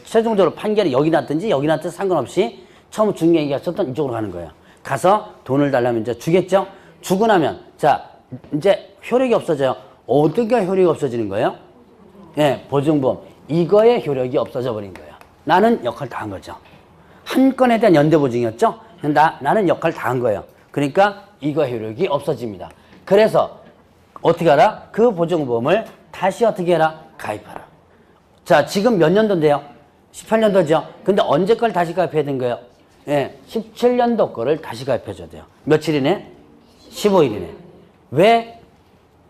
최종적으로 판결이 여기 났든지 여기 났든지 상관없이 처음 중개 얘기가 있었던 이쪽으로 가는 거예요. 가서 돈을 달라면 이제 주겠죠? 주고 나면, 자, 이제 효력이 없어져요. 어디가 효력이 없어지는 거예요? 예, 보증보험. 이거의 효력이 없어져 버린 거예요. 나는 역할 다 한 거죠. 한 건에 대한 연대보증이었죠? 나는 역할 다 한 거예요. 그러니까 이거 효력이 없어집니다. 그래서 어떻게 하라? 그 보증보험을 다시 어떻게 해라? 가입하라. 자, 지금 몇 년도인데요? 18년도죠? 근데 언제 걸 다시 가입해야 된 거예요? 예, 17년도 거를 다시 가입해줘야 돼요. 며칠 이내? 15일 이내. 왜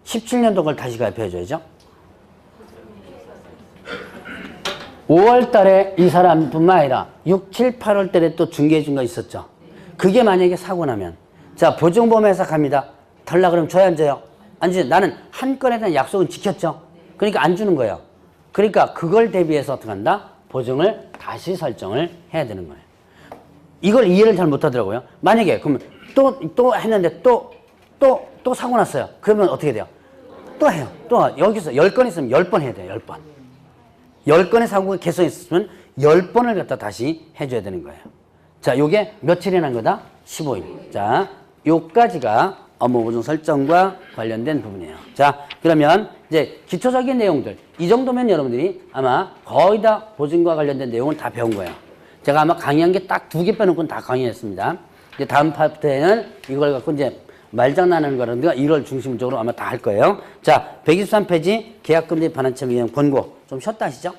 17년도 걸 다시 가입해줘야죠? 5월 달에 이 사람뿐만 아니라 6, 7, 8월 달에 또 중개해준 거 있었죠. 그게 만약에 사고 나면, 자, 보증보험회사 갑니다. 달라 그러면 줘야 안 줘요? 안 주죠. 나는 한 건에 대한 약속은 지켰죠. 그러니까 안 주는 거예요. 그러니까 그걸 대비해서 어떻게 한다? 보증을 다시 설정을 해야 되는 거예요. 이걸 이해를 잘 못하더라고요. 만약에 그러면 또 했는데 또 사고 났어요. 그러면 어떻게 돼요? 또 해요. 또 여기서 10건 있으면 10번 해야 돼요. 10번. 10건의 사고가 개선했으면 10번을 갖다 다시 해줘야 되는 거예요. 자, 요게 며칠이나 한 거다? 15일. 자, 요까지가 업무보증 설정과 관련된 부분이에요. 자, 그러면 이제 기초적인 내용들. 이 정도면 여러분들이 아마 거의 다 보증과 관련된 내용을 다 배운 거예요. 제가 아마 강의한 게 딱 2개 빼놓고는 다 강의했습니다. 이제 다음 파트에는 이걸 갖고 이제 말장난하는 거라든가 이걸 중심적으로 아마 다 할 거예요. 자, 123페이지 계약금리 반환점 위원 권고. 좀 쉬었다 하시죠?